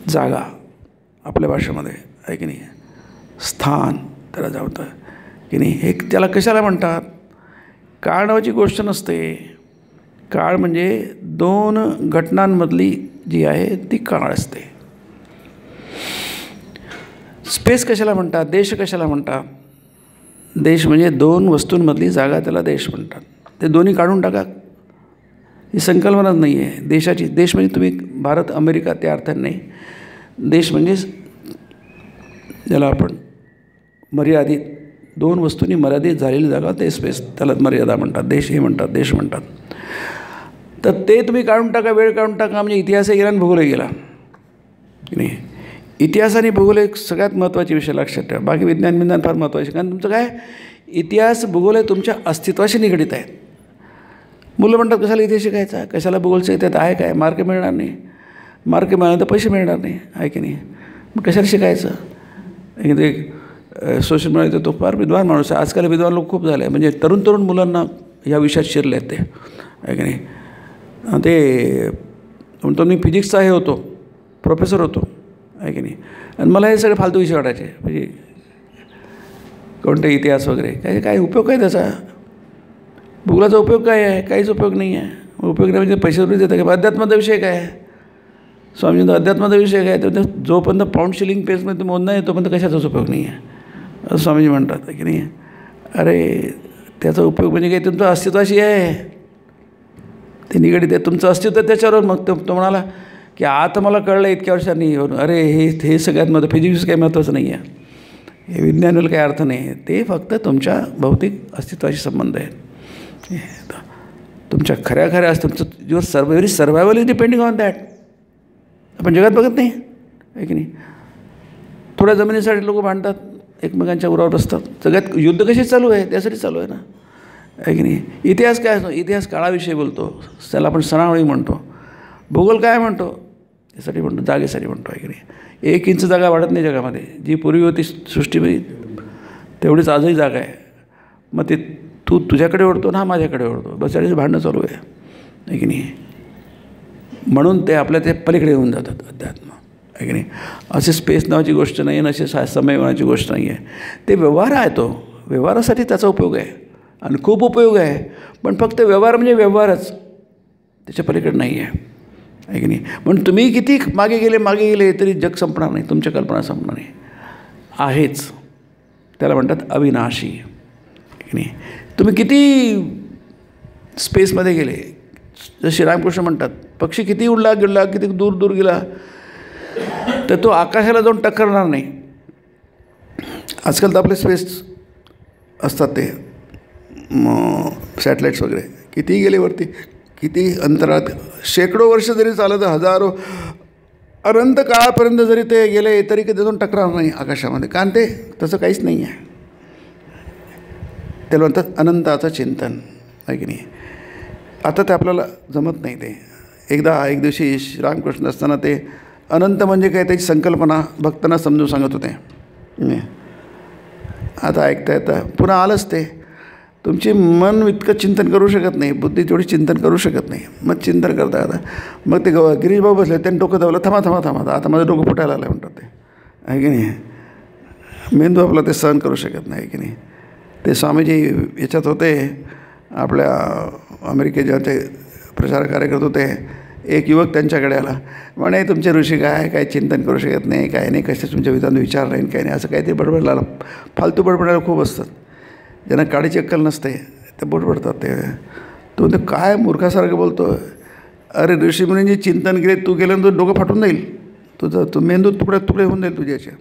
जागा आपल्या भाषेमध्ये, आहे की नाही. स्थान त्याला जावतं की नाही. हे त्याला कशाला म्हणतात? काळ नावाची गोष्ट नसते. काळ म्हणजे दोन घटनांमधली जी आहे ती काळ असते. स्पेस कशाला म्हणतात, देश कशाला म्हणतात? देश म्हणजे दोन वस्तूंमधली जागा, त्याला देश म्हणतात. ते दोन्ही काढून टाका, ही संकल्पनाच नाही आहे देशाची. देश म्हणजे तुम्ही भारत अमेरिका त्या अर्थाने नाही. देश म्हणजे ज्याला आपण मर्यादित, दोन वस्तूंनी मर्यादित झालेली जागा, ते स्पेस, त्याला मर्यादा म्हणतात, देश हे म्हणतात, देश म्हणतात. तर ते तुम्ही काढून टाका, वेळ काढून टाका, म्हणजे इतिहासही गेला आणि भूगोलही गेला की नाही. इतिहास आणि भूगोल एक सगळ्यात महत्त्वाचे विषय लक्षात ठेवा. बाकी विज्ञान फार महत्त्वाचे, कारण तुमचं काय इतिहास भूगोल आहे तुमच्या अस्तित्वाशी निगडीत आहे. मुलं म्हणतात कशाला इतिहास शिकायचा, कशाला भूगोलचं, त्यात आहे काय, मार्क मिळणार नाही, मार्क मिळाले तर पैसे मिळणार नाही, आहे की नाही. मग कशाला शिकायचं? एक सोशल मीडिया तो फार विद्वान माणूस आहे. आजकाल विद्वान लोक खूप झाले, म्हणजे तरुण मुलांना ह्या विषयात शिरले आहेत ते, आहे की नाही. ते म्हणतो मी फिजिक्सचा हे होतो, प्रोफेसर होतो, आहे की नाही. आणि मला हे सगळे फालतू विषय वाटायचे, म्हणजे कोणते इतिहास वगैरे काय उपयोग काय त्याचा? भूगोलाचा उपयोग काय आहे? काहीच उपयोग नाही आहे. उपयोग नाही म्हणजे पैसे वगैरे देतात का? अध्यात्माचा विषय काय आहे? स्वामींचा अध्यात्माचा विषय काय? तर जोपर्यंत पाऊंड शिलिंग पेजमध्ये तुम्ही मोजणं आहे तोपर्यंत कशाचाच उपयोग नाही आहे असं स्वामीजी म्हणतात, की नाही. अरे त्याचा उपयोग म्हणजे काय, तुमचं अस्तित्वाशी आहे, ते निगडीत आहे, तुमचं अस्तित्व त्याच्यावर. मग तो म्हणाला की आता मला कळलं इतक्या वर्षांनी, अरे हे सगळ्यात महत्त्व, फिजिक्स काही महत्त्वाचं नाही आहे, हे विज्ञानाला काही अर्थ नाही आहे. ते फक्त तुमच्या भौतिक अस्तित्वाशी संबंध आहे. तुमच्या खऱ्या तुमचं your very survival is depending on that. आपण जगात बघत नाही, आहे की नाही. थोड्या जमिनीसाठी लोक भांडतात, एकमेकांच्या उरावर असतात. जगात युद्ध कशी चालू आहे, त्यासाठी चालू आहे ना, आहे की नाही. इतिहास काय असतो? इतिहास काळाविषयी बोलतो, त्याला आपण सणावळी म्हणतो. भूगोल काय म्हणतो? त्यासाठी म्हणतो, जागेसाठी म्हणतो, आहे की नाही. 1 इंच जागा वाढत नाही जगामध्ये. जी पूर्वी होती सृष्टीमध्ये तेवढीच आजही जागा आहे. मग ते तू तुझ्याकडे ओढतो ना, माझ्याकडे ओढतो, बस त्याच्याच भांडणं चालू आहे की नाही. म्हणून ते आपल्या ते पलीकडे येऊन जातात अध्यात्म, आहे की नाही. असे स्पेस नावाची गोष्ट नाही आहे, असे समय नावाची गोष्ट नाही आहे. ते व्यवहार आहे, तो व्यवहारासाठी त्याचा उपयोग आहे आणि खूप उपयोग आहे. पण फक्त व्यवहार म्हणजे व्यवहारच, त्याच्या पलीकडे नाही आहे की नाही. म्हणून तुम्ही किती मागे गेले तरी जग संपणार नाही, तुमच्या कल्पना संपणार नाही, आहेच. त्याला म्हणतात अविनाशी, आहे की नाही. तुम्ही किती स्पेसमध्ये गेले, जसे श्रीरामकृष्ण म्हणतात, पक्षी किती उडला गेला, किती दूर गेला, तर तो आकाशाला जाऊन टक्करणार नाही. आजकाल तर आपले स्पेस असतात ते सॅटेलाईट्स वगैरे, किती गेले वरती, किती अंतरात, शेकडो वर्ष जरी चालत, हजारो अनंत काळापर्यंत जरी ते गेले तरी कधी जाऊन टकरार नाही आकाशामध्ये, कारण ते तसं काहीच नाही आहे. त्याला म्हणतात अनंताचं चिंतन, आहे की नाही. आता ते आपल्याला जमत नाही. ते एक दिवशी श्रीरामकृष्ण असताना ते अनंत म्हणजे काय त्याची संकल्पना भक्तांना समजून सांगत होते. आता ऐकता येतं पुन्हा आलंच ते. तुमची मन इतकं चिंतन करू शकत नाही, बुद्धी तेवढी चिंतन करू शकत नाही. मग चिंतन करता आता मग ते गिरीशभाऊ बसले, त्यांनी डोकं धावलं, थांबा आता माझं डोकं फुटायला आलं म्हणतात ते, आहे की नाही. मेंदू आपला ते सहन करू शकत नाही, आहे की नाही. ते स्वामीजी याच्यात होते, आपल्या अमेरिकेचे प्रचार कार्य करत होते. एक युवक त्यांच्याकडे आला, म्हणे तुमचे ऋषी काय चिंतन करू शकत नाही, काय नाही, कसे तुमच्या विधान विचार राहील, काही नाही, असं काहीतरी बडबडला. फालतू बडबडायला खूप असतात, ज्यांना काडीची अक्कल नसते ते बडबडतात. तो म्हणतो काय मूर्खासारखं बोलतो. अरे ऋषीमुनींनी चिंतन केले, तू केलं तर डोकं फाटून जाईल तुझं, तू मेंदू तुकडे होऊन जाईल तुझ्याच्या.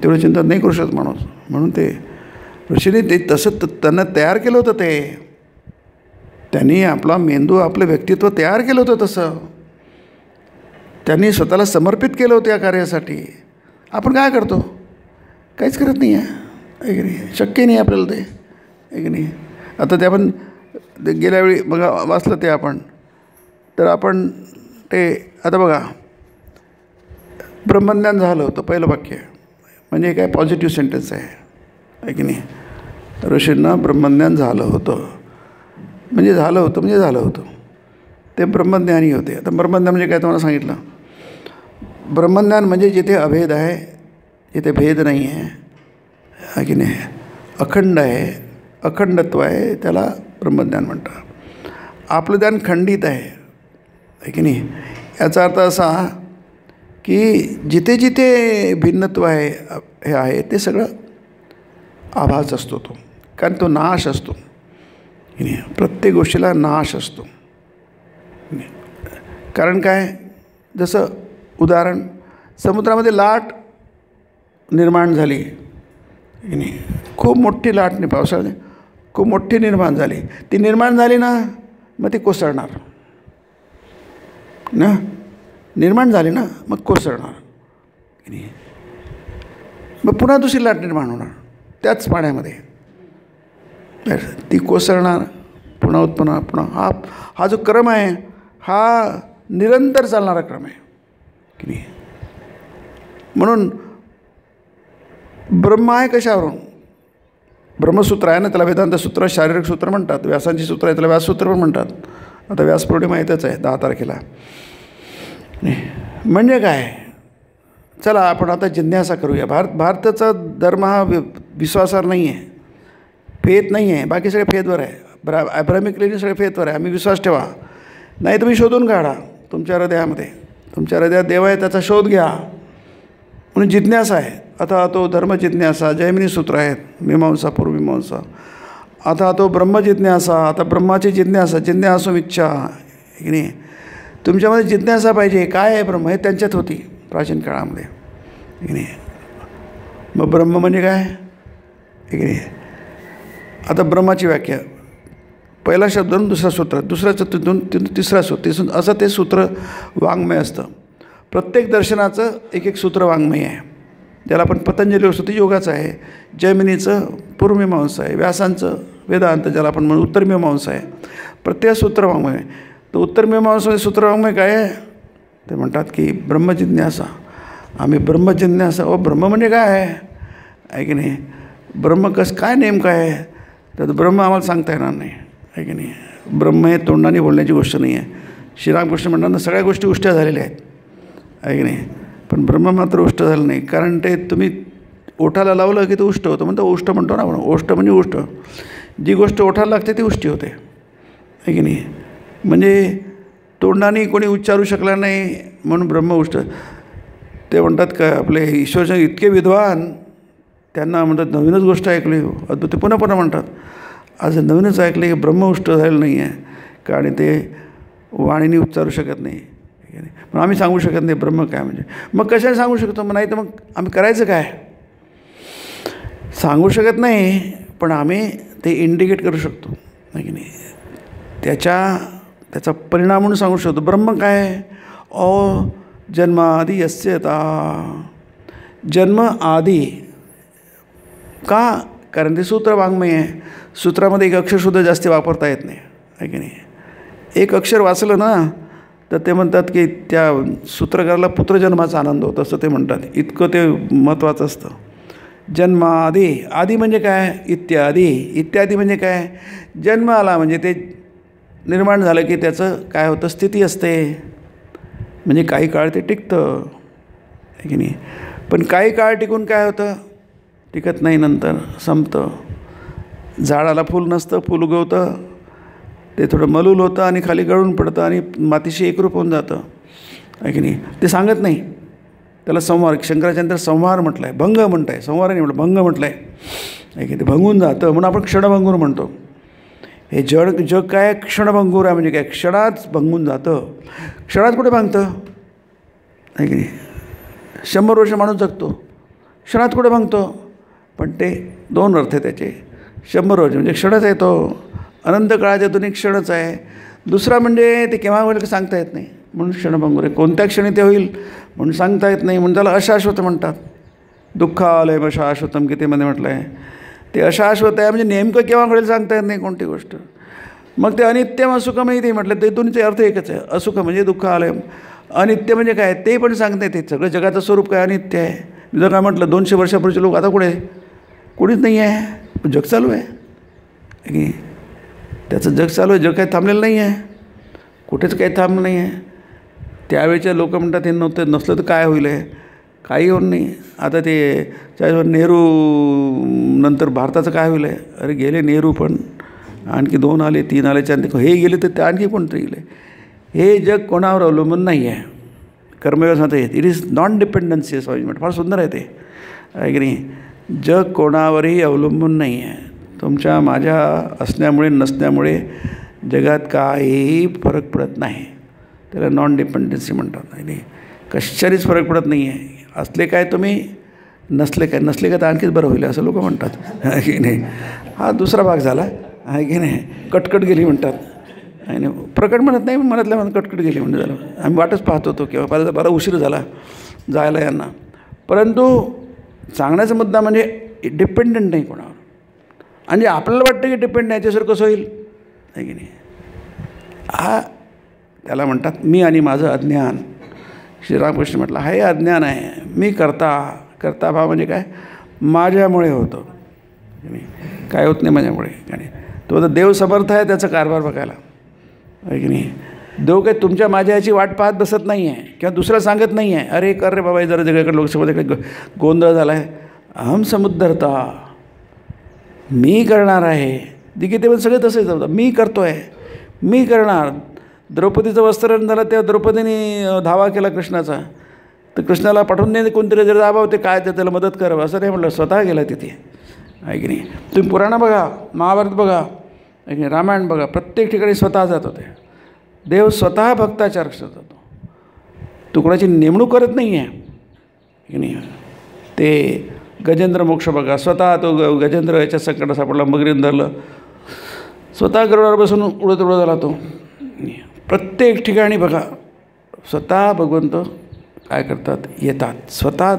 तेवढं चिंतन नाही करू शकत माणूस. म्हणून ते ऋषीने ते तसं त्यांना तयार केलं होतं. त्यांनी आपला मेंदू, आपलं व्यक्तित्व तयार केलं होतं तसं. त्यांनी स्वतःला समर्पित केलं होतं या कार्यासाठी. आपण काय करतो? काहीच करत नाही आहे की नाही, शक्य नाही आपल्याला ते, आहे की नाही. आता ते आपण गेल्यावेळी बघा वाचलं ते आपण, तर आपण ते आता बघा ब्रह्मज्ञान झालं होतं पहिलं वाक्य, म्हणजे काय पॉझिटिव्ह सेंटेन्स आहे की नाही. ऋषींना ब्रह्मज्ञान झालं होतं म्हणजे झालं होतं ते ब्रह्मज्ञानी होते. आता ब्रह्मज्ञान म्हणजे काय तुम्हाला सांगितलं. ब्रह्मज्ञान म्हणजे जिथे अभेद आहे, जिथे भेद नाही आहे की नाही, अखंड आहे, अखंडत्व आहे, त्याला ब्रह्मज्ञान म्हणतात. आपलं ज्ञान खंडित आहे की नाही. याचा अर्थ असा की जिथे जिथे भिन्नत्व आहे, हे आहे ते सगळं आभास असतो तो, कारण तो नाश असतो की नाही. प्रत्येक गोष्टीला नाश असतो. कारण काय, जसं उदाहरण समुद्रामध्ये लाट निर्माण झाली की नाही, खूप मोठी लाट नाही, पावसाळ्यात खूप मोठी निर्माण झाली. ती निर्माण झाली ना, मग ती कोसळणार ना, निर्माण झाली ना मग कोसळणार की नाही. मग पुन्हा दुसरी लाट निर्माण होणार त्याच पाण्यामध्ये, ती कोसळणार, पुन्हा उत्पन्न, पुन्हा हा जो क्रम आहे हा निरंतर चालणारा क्रम आहे की नाही. म्हणून ब्रह्म आहे कशावरून? ब्रह्मसूत्र आहे ना, त्याला वेदांत सूत्र, शारीरिक सूत्र म्हणतात. व्यासांची सूत्र आहे, त्याला व्याससूत्र पण म्हणतात. आता व्यासपौर्णिमा येतच आहे 10 तारखेला. म्हणजे काय, चला आपण आता जिज्ञासा करूया. भारताचा धर्म हा विश्वासावर नाही आहे, फेत नाही आहे. बाकी सगळे फेतवर आहे, अब्राह्मिक रिलीजन सगळे फेतवर आहे. आम्ही विश्वास ठेवा, नाही तुम्ही शोधून काढा तुमच्या हृदयामध्ये, तुमच्या हृदयात देव आहे त्याचा शोध घ्या. म्हणून जिज्ञासा आहे. आता तो धर्मजिज्ञासा, जैमिनी सूत्र आहेत, मीमांसा, पूर्वमीमांसा. आता तो ब्रह्मजिज्ञासा, आता ब्रह्माची जिज्ञासा, जिज्ञासो इच्छा की नाही. तुमच्यामध्ये जिज्ञासा पाहिजे, काय आहे ब्रह्म, हे त्यांच्यात होती प्राचीन काळामध्ये की नाही. मग ब्रह्म म्हणजे काय की नाही. आता ब्रह्माची व्याख्या, पहिला शब्दातून दुसरा सूत्र, दुसऱ्या सूत्रातून तिसरा सूत्र, असं ते सूत्र वाङ्मय असतं. प्रत्येक दर्शनाचं एक एक सूत्र वाङ्मय आहे. ज्याला आपण पतंजली स्तुती योगाचं आहे, जैमिनीचं पूर्वमीमांसा आहे, व्यासांचं वेदांत ज्याला आपण म्हणू उत्तरमीमांसा आहे. प्रत्येक सूत्र वाङ्मय आहे. तर उत्तरमीमांसामध्ये सूत्र वाङ्मय काय आहे, ते म्हणतात की ब्रह्मजिज्ञासा. आम्ही ब्रह्मजिज्ञासा, ब्रह्म म्हणजे काय आहे की नाही. ब्रह्म काय नेमकं आहे, तर ब्रह्म आम्हाला सांगता येणार नाही आहे की नाही. ब्रह्म हे तोंडाने बोलण्याची गोष्ट नाही आहे. श्रीरामकृष्ण म्हणतात ना, सगळ्या गोष्टी उष्ट्या झालेल्या आहेत आहे की नाही, पण ब्रह्म मात्र उष्ट झालं नाही. कारण ते तुम्ही ओठाला लावलं की ते उष्ट होतं. म्हणतो उष्ट म्हणतो ना आपण, ओष्ट म्हणजे उष्ट. जी गोष्ट ओठाला लागते ती उष्टी होते आहे की नाही. म्हणजे तोंडाने कोणी उच्चारू शकला नाही म्हणून ब्रह्म उष्ट. ते म्हणतात का आपले ईश्वरचे इतके विद्वान, त्यांना म्हणतात नवीनच गोष्ट ऐकली अद्भुत, पुन्हा पुन्हा म्हणतात आज नवीनच ऐकले की ब्रह्म उष्ट झालेलं नाही आहे, कारण ते वाणीने उच्चारू शकत नाही. पण आम्ही सांगू शकत नाही ब्रह्म काय म्हणजे. मग कशाने सांगू शकतो, मग नाही तर मग आम्ही करायचं काय. सांगू शकत नाही पण आम्ही ते इंडिकेट करू शकतो नाही की नाही. त्याचा परिणाम म्हणून सांगू शकतो. ब्रह्म काय, जन्मादी यस्यता, जन्म आधी का, कारण ते सूत्र वाङ्मय आहे. सूत्रामध्ये एक अक्षरसुद्धा जास्त वापरता येत नाही आहे की नाही. एक अक्षर वाचलं ना तर ते म्हणतात की त्या सूत्रकाराला पुत्रजन्माचा आनंद होतो असं ते म्हणतात. इतकं ते महत्त्वाचं असतं. जन्मादी, आधी म्हणजे काय, इत्यादी, इत्यादी म्हणजे काय, जन्म आला म्हणजे ते निर्माण झालं की त्याचं काय होतं, स्थिती असते. म्हणजे काही काळ ते टिकतं आहे की नाही. पण काही काळ टिकून काय होतं, टिकत नाही, नंतर संपतं. झाडाला फूल नसतं, फूल उगवतं, ते थोडं मलूल होतं आणि खाली गळून पडतं आणि मातीशी एकरूप होऊन जातं, आहे की नाही. ते सांगत नाही. त्याला संहार, शंकराचार्य संहार म्हटलं आहे, भंग म्हणत आहे, संहार नाही म्हटलं, भंग म्हटलं आहे की ते भंगून जातं म्हणून आपण क्षणभंगूर म्हणतो. हे जग काय क्षणभंगूर आहे, म्हणजे काय क्षणात भंगून जातं. क्षणात कुठे भांगतं, आहे की नाही. 100 वर्ष माणूस जगतो, क्षणात कुठे भांगतो. पण ते 2 अर्थ आहे त्याचे. 100 वर्ष म्हणजे क्षणच आहे, तो अनंत काळाच्या दोन्ही क्षणच आहे. दुसरा म्हणजे ते केव्हा होईल सांगता येत नाही, म्हणून क्षणभंगूर आहे. कोणत्या क्षणी ते होईल म्हणून सांगता येत नाही, म्हणून त्याला अशाश्वत म्हणतात. दुःखालयम शाश्वतम गीतेमध्ये म्हटलं आहे. ते अशाश्वत आहे म्हणजे नेमकं केव्हा घडेल सांगता येत नाही कोणती गोष्ट. मग ते अनित्यम असुखमही ते म्हटलं, ते दोन्हीचे अर्थ एकच आहे. असुख म्हणजे दुःखालयम, अनित्य म्हणजे काय ते पण सांगता येते. सगळं जगाचं स्वरूप काय अनित्य आहे. जर काय म्हटलं 200 वर्षापूर्वीचे लोक आता कुठे, कुणीच नाही आहे, जग चालू आहे की त्याचं जग चालू आहे. जग काही थांबलेलं नाही आहे, कुठेच काही थांबलं नाही आहे. त्यावेळेचे लोक म्हणतात हे नव्हतं, नसलं तर काय होईल आहे, काही होत नाही. आता ते नेहरू नंतर भारताचं काय होईल आहे. अरे गेले नेहरू, पण आणखी 2 आले, 3 आले, 4 हे गेले तर ते आणखी कोणतरी गेले. हे जग कोणावर अवलंबून नाही आहे. कर्मयोग सांगता येत, इट इज नॉन डिपेंडन्सी. स्वामी म्हणतात फार सुंदर आहे ते, आहे की नाही. जग कोणावरही अवलंबून नाही आहे. तुमच्या माझ्या असण्यामुळे नसण्यामुळे जगात काहीही फरक पडत नाही. त्याला नॉन डिपेंडन्सी म्हणतात. नाही, कशानेच फरक पडत नाही आहे. असले काय तुम्ही, नसले काय, नसले काय तर आणखीच बरं होईल असं लोक म्हणतात, आहे की नाही. हा दुसरा भाग झाला, आहे की नाही. कटकट गेली म्हणतात, आणि प्रकट म्हणत नाही, मनातल्या मनात कटकट गेली म्हणजे झालं. आम्ही वाटच पाहत होतो किंवा बरा उशीर झाला जायला यांना. परंतु सांगण्याचा मुद्दा म्हणजे डिपेंडंट नाही कोणावर. आणि आपल्याला वाटतं की डिपेंड नाही, याच्यासारखं कसं होईल, आहे की नाही. हा त्याला म्हणतात मी आणि माझं अज्ञान. श्रीरामकृष्ण म्हटलं हे अज्ञान आहे. मी करता भाव म्हणजे काय, माझ्यामुळे होतं, काय होत नाही माझ्यामुळे. आणि तो तर देव समर्थ आहे त्याचा कारभार बघायला, आहे की नाही. देव काही तुमच्या माझ्या याची वाट पाहत बसत नाही आहे किंवा दुसरा सांगत नाही आहे, अरे कर रे बाबा जरा जगाकडे लोकसभेकडे गोंधळ झाला आहे. अहम समुद्धरता, मी करणार आहे. गीतेमध्ये सगळे तसेच होतं, मी करतो आहे, मी करणार. द्रौपदीचं वस्त्रहरण झालं तेव्हा द्रौपदीने धावा केला कृष्णाचा, तर कृष्णाला पाठवून नाही कोणतरी जर दाबा होते काय तर त्याला मदत करावं असं नाही म्हटलं, स्वतः गेला तिथे, आहे की नाही. तुम्ही पुराणं बघा, महाभारत बघा, आहे की नाही, रामायण बघा, प्रत्येक ठिकाणी स्वतः जात होते. देव स्वतः भक्ताच्या रक्षणात जातो, तो कोणाची नेमणूक करत नाही आहे की नाही. ते गजेंद्र मोक्ष बघा, स्वतः तो गजेंद्र याच्या संकटात सापडला, मगरीनं धरलं, स्वतः गरुडावर बसून उडत झाला तो. प्रत्येक ठिकाणी बघा स्वतः भगवंत काय करतात, येतात. स्वतः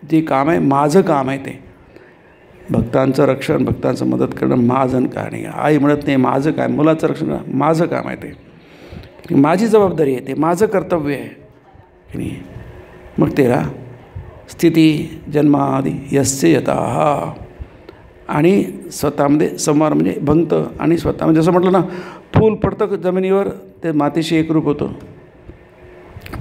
जे काम आहे माझं काम आहे, ते भक्तांचं रक्षण, भक्तांचं मदत करणं माझं काय नाही. आई म्हणत नाही माझं काय, मुलाचं रक्षण करणं माझं काम आहे, ते माझी जबाबदारी आहे, ते माझं कर्तव्य आहे की नाही. मग तेरा स्थिती जन्मादी यस्य यतः, आणि स्वतःमध्ये संवार म्हणजे भंगत, आणि स्वतः म्हणजे जसं म्हटलं ना फूल पडतं जमिनीवर ते मातीशी एकरूप होतं,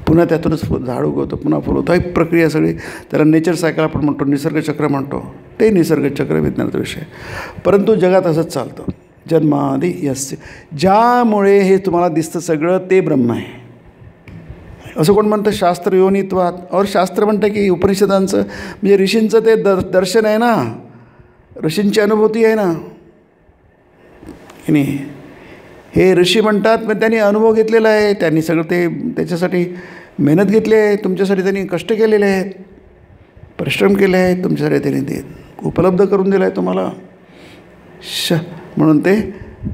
पुन्हा त्यातूनच झाड उगवतं, पुन्हा फुल होतं. ही प्रक्रिया सगळी, त्याला नेचर सायकल आपण म्हणतो, निसर्गचक्र म्हणतो, ते निसर्गचक्र विज्ञानाचा विषय. परंतु जगात असंच चालतं, जन्मादी यस्य, ज्यामुळे हे तुम्हाला दिसतं सगळं ते ब्रह्म आहे. असं कोण म्हणतं शास्त्र योनित्वात, और शास्त्र म्हणतं की उपनिषदांचं म्हणजे ऋषींचं ते दर्शन आहे ना, ऋषींची अनुभूती आहे ना की नाही. हे ऋषी म्हणतात पण त्यांनी अनुभव घेतलेला आहे, त्यांनी सगळं ते त्याच्यासाठी मेहनत घेतली आहे, तुमच्यासाठी त्यांनी कष्ट केलेले आहेत, परिश्रम केले आहेत, तुमच्यासाठी त्यांनी ते उपलब्ध करून दिलं आहे तुम्हाला. म्हणून ते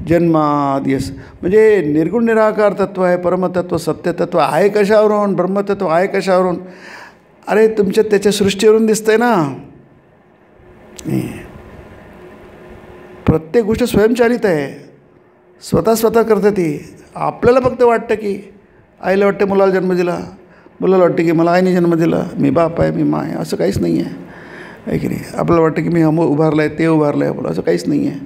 जन्मादियस म्हणजे निर्गुण निराकार तत्व आहे, परमतत्व, सत्यतत्व आहे कशावरून, ब्रह्मतत्व आहे कशावरून. अरे तुमच्या त्याच्या सृष्टीवरून दिसतंय ना. प्रत्येक गोष्ट स्वयंचालित आहे, स्वतः करते ती. आपल्याला फक्त वाटतं की आईला वाटतं मुलाला जन्म दिला, मुलाला वाटतं की मला आईने जन्म दिला, मी बाप आहे, मी माय, असं काहीच नाही आहे की नाही. आपल्याला वाटतं की मी उभारलं आहे, ते उभारलं आहे, आपलं असं काहीच नाही आहे.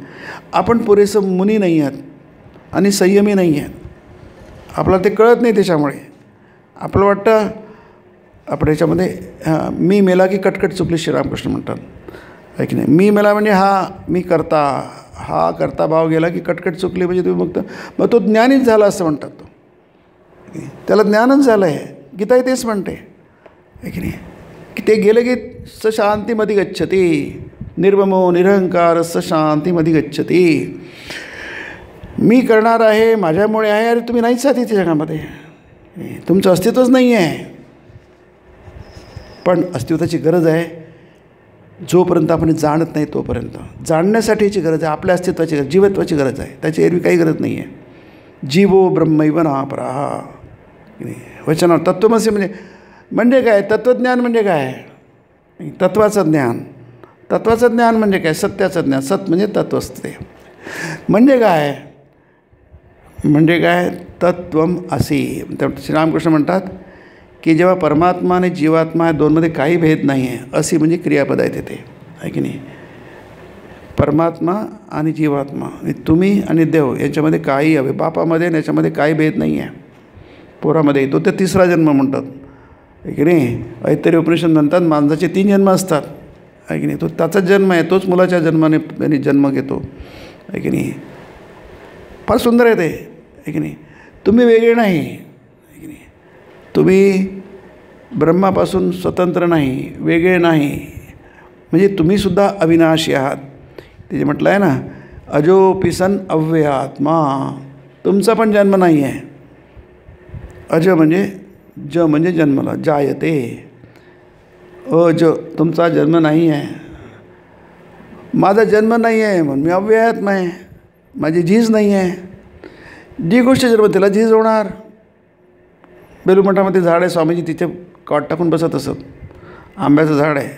आपण पुरेसं मुनी नाही आहेत आणि संयमी नाही आहेत, आपल्याला ते कळत नाही. त्याच्यामुळे आपलं वाटतं आपण याच्यामध्ये मी मेला की कटकट चुकली, श्रीरामकृष्ण म्हणतात, आहे की नाही. मी मेला म्हणजे हा मी करता, हा करता भाव गेला की कटकट चुकली म्हणजे तुम्ही मग तो ज्ञानीच झाला असं म्हणतात. तो त्याला ज्ञानच झालं आहे. गीताही तेच म्हणते आहे की नाही, की ते गेलं की स शांतीमध्ये गच्छती, निर्ममो निरहंकार स शांतीमध्ये गच्छती. मी करणार आहे, माझ्यामुळे आहे. अरे तुम्ही नाहीच आहात इथे जगामध्ये, तुमचं अस्तित्वच नाही आहे. पण अस्तित्वाची गरज आहे जोपर्यंत आपण जाणत नाही तोपर्यंत. जाणण्यासाठीची गरज आहे, आपल्या अस्तित्वाची गरज, जीवत्वाची गरज आहे. त्याची एरवी काही गरज नाही आहे. जीवो ब्रह्मैव नापराः. वचनावर तत्त्वमसी म्हणजे काय? तत्त्वज्ञान म्हणजे काय? तत्त्वाचं ज्ञान. तत्त्वाचं ज्ञान म्हणजे काय? सत्याचं ज्ञान. सत म्हणजे तत्व असते. म्हणजे काय? म्हणजे काय? तत्त्वम असी. श्रीरामकृष्ण म्हणतात की जेव्हा परमात्मा आणि जीवात्मा या दोनमध्ये काही भेद नाही आहे, अशी म्हणजे क्रियापद आहे तिथे, आहे की नाही. परमात्मा आणि जीवात्मा, तुम्ही आणि देव यांच्यामध्ये काही हवे. बापामध्ये याच्यामध्ये काही भेद नाही आहे. पोरामध्ये तो ते तिसरा जन्म म्हणतात, आहे की नाही. ऐतरेय उपनिषद म्हणतात माणसाचे 3 जन्म असतात, आहे की नाही. तो त्याचाच जन्म आहे, तोच मुलाच्या जन्माने जन्म घेतो, आहे की नाही. फार सुंदर आहे ते, आहे की नाही. तुम्ही वेगळे नाही, आहे की नाही. तुम्ही ब्रह्मापासून स्वतंत्र नाही, वेगळे नाही. म्हणजे तुम्हीसुद्धा अविनाशी आहात. ते जे म्हटलं आहे ना, अजोपि सन अव्ययात्मा. तुमचा पण जन्म नाही आहे. अज म्हणजे जन्मला, जायते. अज तुमचा जन्म नाही आहे. माझा जन्म नाही आहे म्हणून मी अव्ययात्मा आहे. माझी झीज नाही आहे. जी गोष्ट जन्म तिला झीज होणार. बेलूमठामध्ये झाड आहे, स्वामीजी तिथे कॉट टाकून बसत असत. आंब्याचं झाड आहे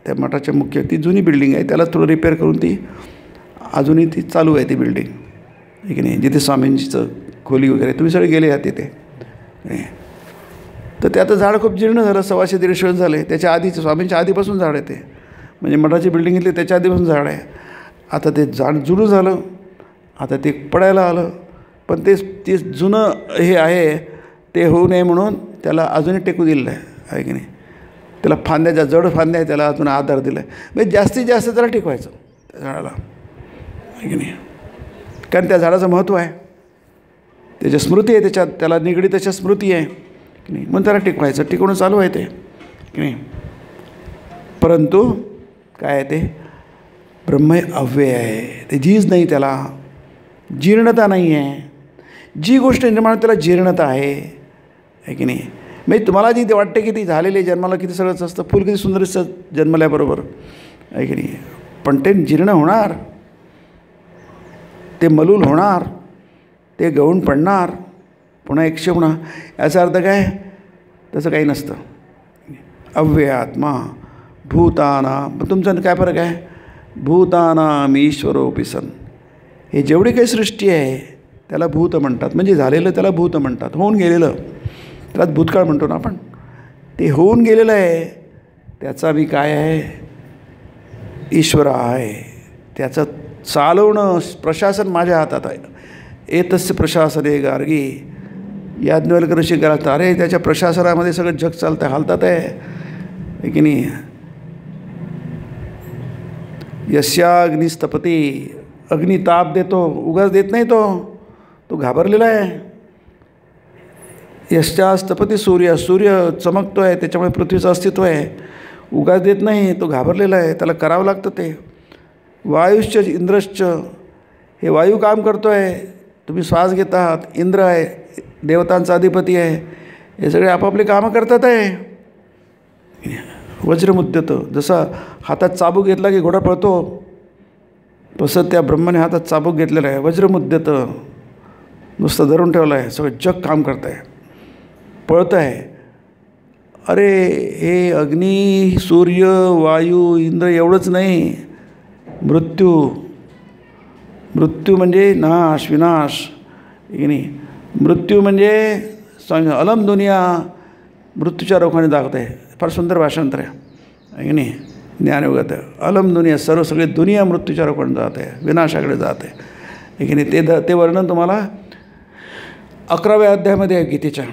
त्या मठाच्या मुख्य. ती जुनी बिल्डिंग आहे, त्याला थोडं रिपेअर करून ती अजूनही ती चालू आहे ती बिल्डिंग, आहे की नाही. जिथे स्वामींचीचं खोली वगैरे तुम्ही सगळे गेले आहात तिथे. तर ते आता झाड खूप जीर्ण झालं, 125-150 वर्ष झाले. त्याच्या आधीचं स्वामींच्या आधीपासून झाड आहे ते, म्हणजे मठाची बिल्डिंग घेतली त्याच्या आधीपासून झाड आहे. आता ते झाड जुनं झालं, आता ते पडायला आलं. पण ते जुनं हे आहे ते होऊ नये म्हणून त्याला अजूनही टेकू दिलेलं आहे की नाही. त्याला फांद्याच्या जड फांद्या आहे, त्याला अजून आधार दिला आहे. म्हणजे जास्तीत जास्त त्याला टिकवायचं त्या झाडाला, आहे की नाही. कारण त्या झाडाचं महत्त्व आहे, त्याच्या स्मृती आहे, त्याला निगडीत त्याच्या स्मृती आहे की नाही. म्हणून त्याला टिकवायचं, टिकवणं चालू आहे ते की नाही. परंतु काय आहे ते ब्रह्म अव्यय आहे. ते झीज नाही, त्याला जीर्णता नाही आहे. जी गोष्ट निर्माण त्याला जीर्णता आहे की नाही. म्हणजे तुम्हाला जी वाटते की ती झालेली जन्माला किती सगळंच असतं, फुल किती सुंदर असतं जन्मल्याबरोबर, आहे की नाही. पण ते जीर्ण होणार, ते मलूल होणार, ते गळून पडणार, पुन्हा एकशे होणार. याचा अर्थ काय? तसं काही नसतं. अव्ययात्मा भूतानाम. तुमचं काय फरक आहे? भूतानाम ईश्वरोपि सन. हे जेवढी काही सृष्टी आहे त्याला भूत म्हणतात. म्हणजे झालेलं त्याला भूत म्हणतात. होऊन गेलेलं त्याला भूतकाळ म्हणतो ना आपण. ते होऊन गेलेलं आहे त्याचा मी काय आहे? ईश्वर आहे. त्याचं चालवणं प्रशासन माझ्या हातात आहे. एतस्य प्रशासने गार्गी. याज्ञवल्क्य ऋषी करतात, अरे त्याच्या प्रशासनामध्ये सगळं जग चालतं आहे, हालतात आहे की नाही. यस्याग्निस्तपती. अग्नी ताप देतो, उगाच देत नाही तो घाबरलेला आहे. यश्चास्तपती सूर्य. सूर्य चमकतो आहे, त्याच्यामुळे पृथ्वीचं अस्तित्व आहे. उगाच देत नाही, तो घाबरलेला आहे, त्याला करावं लागतं ते. वायुश्च इंद्रश्च. हे वायू काम करतो आहे, तुम्ही श्वास घेत आहात. इंद्र आहे, देवतांचा अधिपती आहे. हे सगळे आपापली कामं करतात आहे. वज्रमुद्यत. जसा हातात चाबूक घेतला की घोडा पळतो, तसं त्या ब्रह्माने हातात चाबूक घेतलेला आहे. वज्रमुद्यत. नुसतं धरून ठेवलं आहे, सगळं जग काम करत आहे, पळतं आहे. अरे हे अग्नी, सूर्य, वायू, इंद्र एवढंच नाही. मृत्यू म्हणजे नाश, विनाश, की नाही. मृत्यू म्हणजे अलम दुनिया. मृत्यूच्या रोखाने दाखवत आहे. फार सुंदर भाषांतर आहे की नाही. ज्ञानयोगात अलम दुनिया. सगळे दुनिया मृत्यूच्या रोखाने जात आहे, विनाशाकडे जात आहे की नाही. ते वर्णन तुम्हाला 11व्या अध्यायामध्ये आहे गीतेच्या,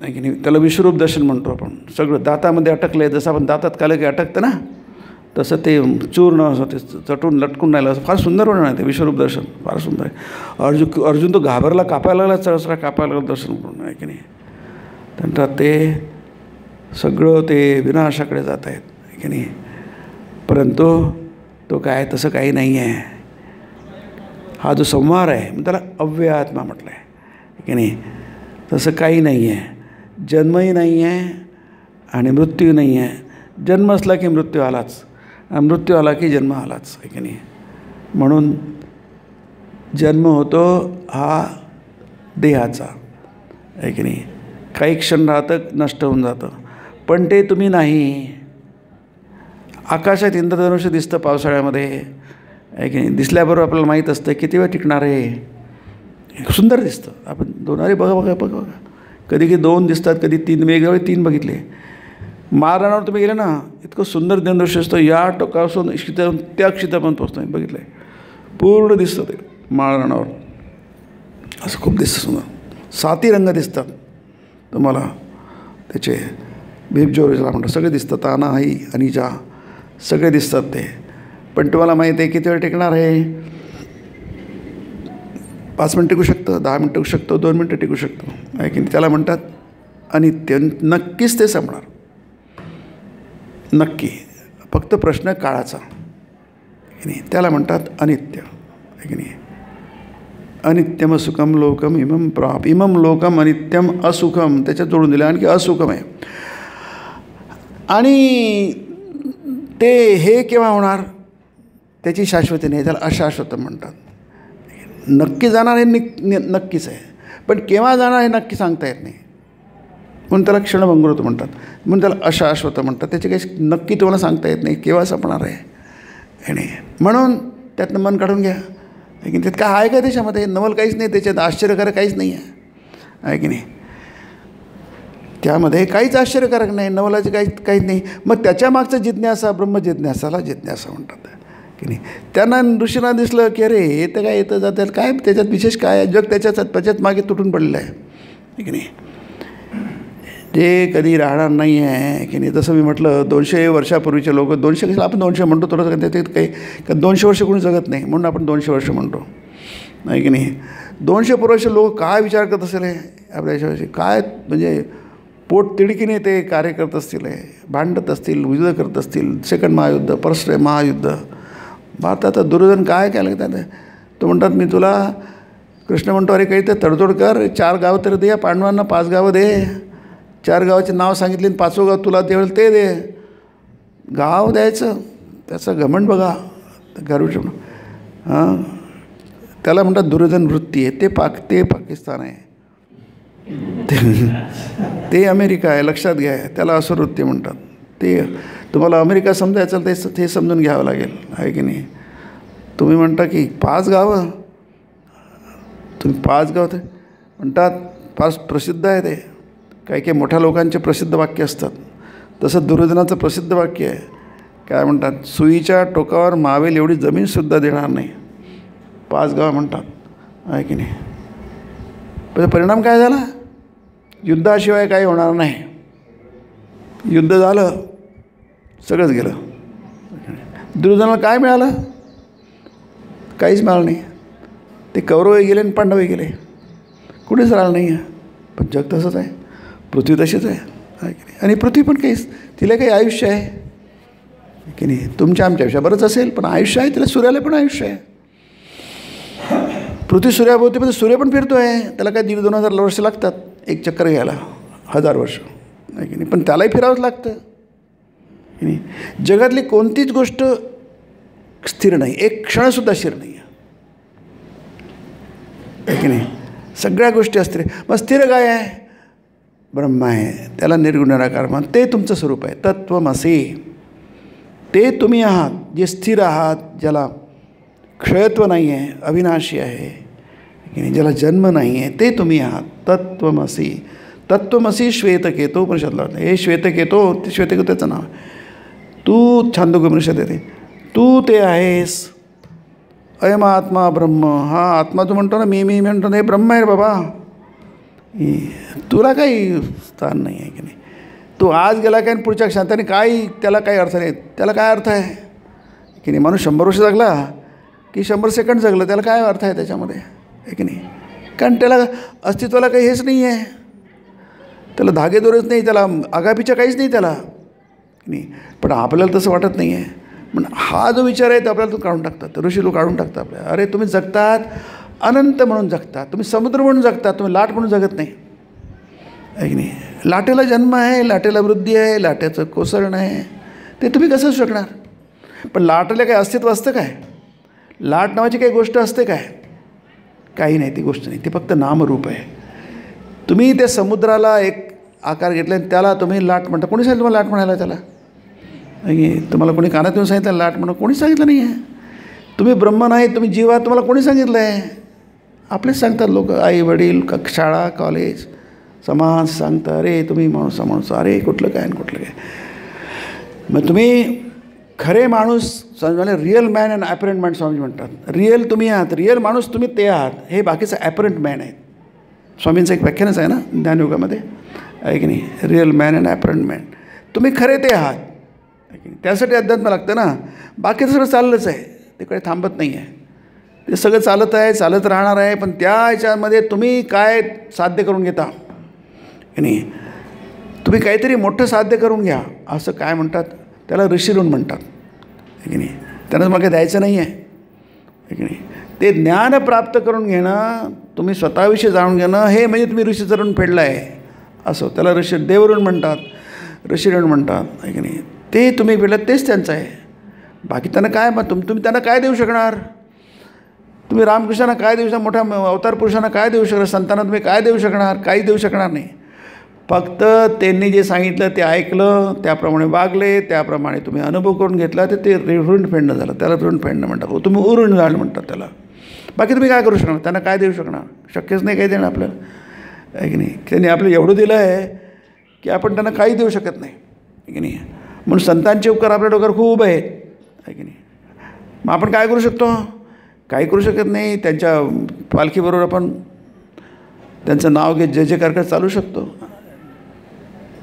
आहे की नाही. त्याला विश्वरूप दर्शन म्हणतो आपण. सगळं दातामध्ये अटकलं आहे. जसं आपण दातात कालं की अटकतं ना, तसं ते चूर्ण असं ते चटून लटकून राहिलं असं फार सुंदर वर्णन आहे ते विश्वरूप दर्शन, फार सुंदर आहे. अर्जुन तो घाबरला, कापायला लागला, चळसळा कापायला लागला दर्शन करून, आहे की नाही. नंतर ते सगळं ते विनाशाकडे जात आहेत, आहे की नाही. परंतु तो काय तसं काही नाही आहे. हा जो संहार आहे मग त्याला अव्यय आत्मा म्हटलं आहे की नाही. तसं काही नाही आहे. जन्मही नाही आहे आणि मृत्यू नाही आहे. जन्म असला की मृत्यू आलाच, आणि मृत्यू आला की जन्म आलाच, आहे की नाही. म्हणून जन्म होतो हा देहाचा, आहे की नाही. काही क्षण राहतं, नष्ट होऊन जातं. पण ते तुम्ही नाही. आकाशात इंद्रधनुष्य दिसतं पावसाळ्यामध्ये, आहे की नाही. दिसल्याबरोबर आपल्याला माहीत असतं किती वेळ टिकणार आहे. सुंदर दिसतं. आपण दोन अरे बघा बघा बघा बघा कधी कधी 2 दिसतात, कधी 3, वेगवेगळे 3 बघितले. माळरानावर तुम्ही गेले ना, इतकं सुंदर दिनदृश्य असतं. या टोकापासून त्या क्षितापर्यंत पोचतं. बघितलं आहे, पूर्ण दिसतं ते माळरानावर. असं खूप दिसतं सुंदर. 7ही रंग दिसतात तुम्हाला त्याचे. भीपज्योतीला म्हणतात सगळे दिसतात. ताना आई आणि जा सगळे दिसतात ते. पण तुम्हाला माहीत आहे किती वेळ टिकणार आहे. 5 मिनिटं टिकू शकतं, 10 मिनिटं टिकू शकतो, 2 मिनिटं टिकू शकतो, आहे की नाही. त्याला म्हणतात अनित्य. नक्कीच ते संपणार, नक्की. फक्त प्रश्न काळाचा, की नाही. त्याला म्हणतात अनित्य, आहे की नाही. अनित्यम सुखम लोकम इमम प्राप. इमम लोकम अनित्यम असुखम, त्याच्यात जोडून दिलं आणखी असुखम आहे. आणि ते हे केव्हा होणार त्याची शाश्वती नाही, त्याला अशाश्वत म्हणतात. नक्की जाणार हे नक्कीच आहे, पण केव्हा जाणार हे नक्की सांगता येत नाही. म्हणून त्याला क्षणभंगुरत्व म्हणतात, म्हणून त्याला अशाश्वत म्हणतात. त्याचे काही नक्की तुम्हाला सांगता येत नाही केव्हा संपणार आहे, हे नाही. म्हणून त्यातनं मन काढून घ्या, आहे की त्यात काय आहे का त्याच्यामध्ये. नवल काहीच नाही त्याच्यात, आश्चर्यकारक काहीच नाही आहे की नाही. त्यामध्ये काहीच आश्चर्यकारक नाही, नवलाचे काहीच नाही. मग त्याच्या मागचं जिज्ञासा, ब्रह्मजिज्ञासाला जिज्ञासा म्हणतात, की नाही. त्यांना ऋषींना दिसलं की अरे हे तर काय येतं जातात, काय त्याच्यात विशेष काय आहे. जग त्याच्यात मागे तुटून पडलेलं आहे की नाही. जे कधी राहणार नाही आहे की नाही. जसं मी म्हटलं 200 वर्षापूर्वीचे लोक, 200 आपण 200 म्हणतो थोडंसं, त्याच्यात काही 200 वर्ष कोणी जगत नाही म्हणून आपण 200 वर्ष म्हणतो, नाही की नाही. 200 पूर्वीचे लोक काय विचार करत असेल आपल्या याच्याविषयी, काय म्हणजे पोट तिडकीने ते कार्य करत असतील, भांडत असतील, युद्ध करत असतील. सेकंड महायुद्ध, फर्स्ट महायुद्ध. भारतात दुर्योधन काय केलं त्याने. तो म्हणतात मी तुला, कृष्ण म्हणतो अरे काही तर तडजोड कर, 4 गावं तर दे, पांडवांना 5 गावं दे. 4 गावाचे नाव सांगितले, 5वं गाव तुला त्यावेळेला ते दे. गाव द्यायचं, त्याचं घमंड बघा. गर्व हां, त्याला म्हणतात दुर्योधन वृत्ती आहे. ते पाकिस्तान आहे, ते अमेरिका आहे, लक्षात घ्या. त्याला असं वृत्ती म्हणतात. ते तुम्हाला अमेरिका समजायचं ते समजून घ्यावं लागेल, आहे की नाही. तुम्ही म्हणता की 5 गावं, तुम्ही 5 गाव ते म्हणतात, फार प्रसिद्ध आहे ते. काही मोठ्या लोकांचे प्रसिद्ध वाक्य असतात. तसं दुर्योधनाचं प्रसिद्ध वाक्य आहे. काय म्हणतात, सुईच्या टोकावर मावेल एवढी जमीनसुद्धा देणार नाही, 5 गावं म्हणतात, आहे की नाही. पण परिणाम काय झाला, युद्धाशिवाय काही होणार नाही. युद्ध झालं, सगळंच गेलं. दुर्योधनाला काय मिळालं, काहीच मिळालं नाही. ते कौरवही गेले आणि पांडवही गेले, कुठेच राहिलं नाही आहे. पण जग तसंच आहे, पृथ्वी तशीच आहे की नाही. आणि पृथ्वी पण काहीच, तिला काही आयुष्य आहे की नाही. तुमच्या आमच्यापेक्षा बरंच असेल, पण आयुष्य आहे तिला. सूर्याला पण आयुष्य आहे. पृथ्वी सूर्याभोवती, पण सूर्य पण फिरतो आहे. त्याला काय 1,500-2,000 वर्ष लागतात एक चक्कर घ्यायला, 1000 वर्ष, आहे की नाही. पण त्यालाही फिरावंच लागतं की नाही. जगातली कोणतीच गोष्ट स्थिर नाही, एक क्षणसुद्धा स्थिर नाही आहे की नाही. सगळ्या गोष्टी अस्थिर. मग स्थिर काय आहे, ब्रह्म आहे. त्याला निर्गुण निराकार मान, ते तुमचं स्वरूप आहे. तत्वमसी, ते तुम्ही आहात जे स्थिर आहात, ज्याला क्षयत्व नाही आहे, अविनाशी आहे की नाही, ज्याला जन्म नाही आहे, ते तुम्ही आहात. तत्वमसी. तत्वमसी श्वेतकेतो उपनिषदला. हे श्वेतकेतो, ते श्वेतकेतो त्याचं नाव आहे. तू छांदोग्योपनिषद येते, तू ते आहेस. अयम आत्मा ब्रह्म. हा आत्मा तू म्हणतो ना, मी म्हणतो ना, हे ब्रह्म आहे रे बाबा. तुला काही स्थान नाही आहे की नाही. तो आज गेला काय आणि पुढच्या क्षणात त्याने काही त्याला काही अर्थ नाही. त्याला काय अर्थ आहे की नाही? माणूस 100 वर्ष जगला की 100 सेकंड जगलं, त्याला काय अर्थ आहे त्याच्यामध्ये, आहे की नाही? कारण त्याला अस्तित्वाला काही हेच नाही आहे, त्याला धागेदोरेच नाही, त्याला आगापीच्या काहीच नाही त्याला, नाही. पण आपल्याला तसं वाटत नाही आहे. पण हा जो विचार आहे तो आपल्याला तो काढून टाकतात, ऋषी लोक काढून टाकतात आपल्याला. अरे तुम्ही जगतात अनंत म्हणून जगतात, तुम्ही समुद्र म्हणून जगतात, तुम्ही लाट म्हणून जगत नाही, आहे की नाही? लाटेला जन्म आहे, लाटेला वृद्धी आहे, लाटेचं कोसळणं आहे, ते तुम्ही कसं शकणार? पण लाटेला काही अस्तित्व असतं काय? लाट नावाची काही गोष्ट असते काय? काही नाही, ती गोष्ट नाही, ती फक्त नामरूप आहे. तुम्ही त्या समुद्राला एक आकार घेतला आणि त्याला तुम्ही लाट म्हणता. कोणी सांगितलं तुम्हाला लाट म्हणायला त्याला? तुम्हाला कोणी कानात येऊन सांगितलं लाट म्हणून? कोणी सांगितलं नाही आहे. तुम्ही ब्रह्म नाही, तुम्ही जीव आहात, तुम्हाला कोणी सांगितलं आहे? आपलेच सांगतात लोक, आई वडील, शाळा कॉलेज समाज सांगता, अरे तुम्ही माणूस, अरे कुठलं काय आणि कुठलं काय. मग तुम्ही खरे माणूस समजा, real man and apparent man Swami म्हणतात. रिअल तुम्ही आहात, रिअल माणूस तुम्ही ते आहात, हे बाकीचं ॲपरंट मॅन आहे. स्वामींचं एक व्याख्यानच आहे ना ज्ञानयोगामध्ये, आहे की नाही? Real man and apparent man, तुम्ही खरे ते आहात, आहे की नाही? त्यासाठी अध्यात्म लागतं ना. बाकीचं सगळं चाललंच आहे, तिकडे थांबत नाही आहे, ते सगळं चालत आहे, चालत राहणार आहे. पण त्या ह्याच्यामध्ये तुम्ही काय साध्य करून घेता, की नाही? तुम्ही काहीतरी मोठं साध्य करून घ्या, असं काय म्हणतात त्याला? ऋषीऋण म्हणतात, आहे की नाही? त्यांना मग काही द्यायचं नाही आहे, आहे की नाही? ते ज्ञान प्राप्त करून घेणं, तुम्ही स्वतःविषयी जाणून घेणं, हे म्हणजे तुम्ही ऋषीचं ऋण फेडलं आहे असं. त्याला देवऋण म्हणतात, ऋषीऋण म्हणतात, आहे की नाही? ते तुम्ही फेडलं तेच त्यांचं आहे. बाकी त्यांना काय, मग तुम्ही त्यांना काय देऊ शकणार? तुम्ही रामकृष्णांना काय देऊ शकणार? मोठ्या अवतार पुरुषांना काय देऊ शकणार? संतांना तुम्ही काय देऊ शकणार? काही देऊ शकणार नाही. फक्त त्यांनी जे सांगितलं ते ऐकलं, त्याप्रमाणे वागले, त्याप्रमाणे तुम्ही अनुभव करून घेतला, तर ते ऋण फेडणं झालं. त्याला ऋण फेडणं म्हणतात, तुम्ही उऋण झालं म्हणतात त्याला. बाकी तुम्ही काय करू शकणार? त्यांना काय देऊ शकणार? शक्यच नाही काही देणं आपल्याला, आहे की नाही? त्यांनी आपल्याला एवढं दिलं आहे की आपण त्यांना काही देऊ शकत नाही, आहे की नाही? म्हणून संतांचे उपकार आपल्या डोक्यावर खूप आहेत, आहे की नाही? मग आपण काय करू शकतो? काही करू शकत नाही. त्यांच्या पालखीबरोबर आपण त्यांचं नाव घेत जय जयकार करत चालू शकतो,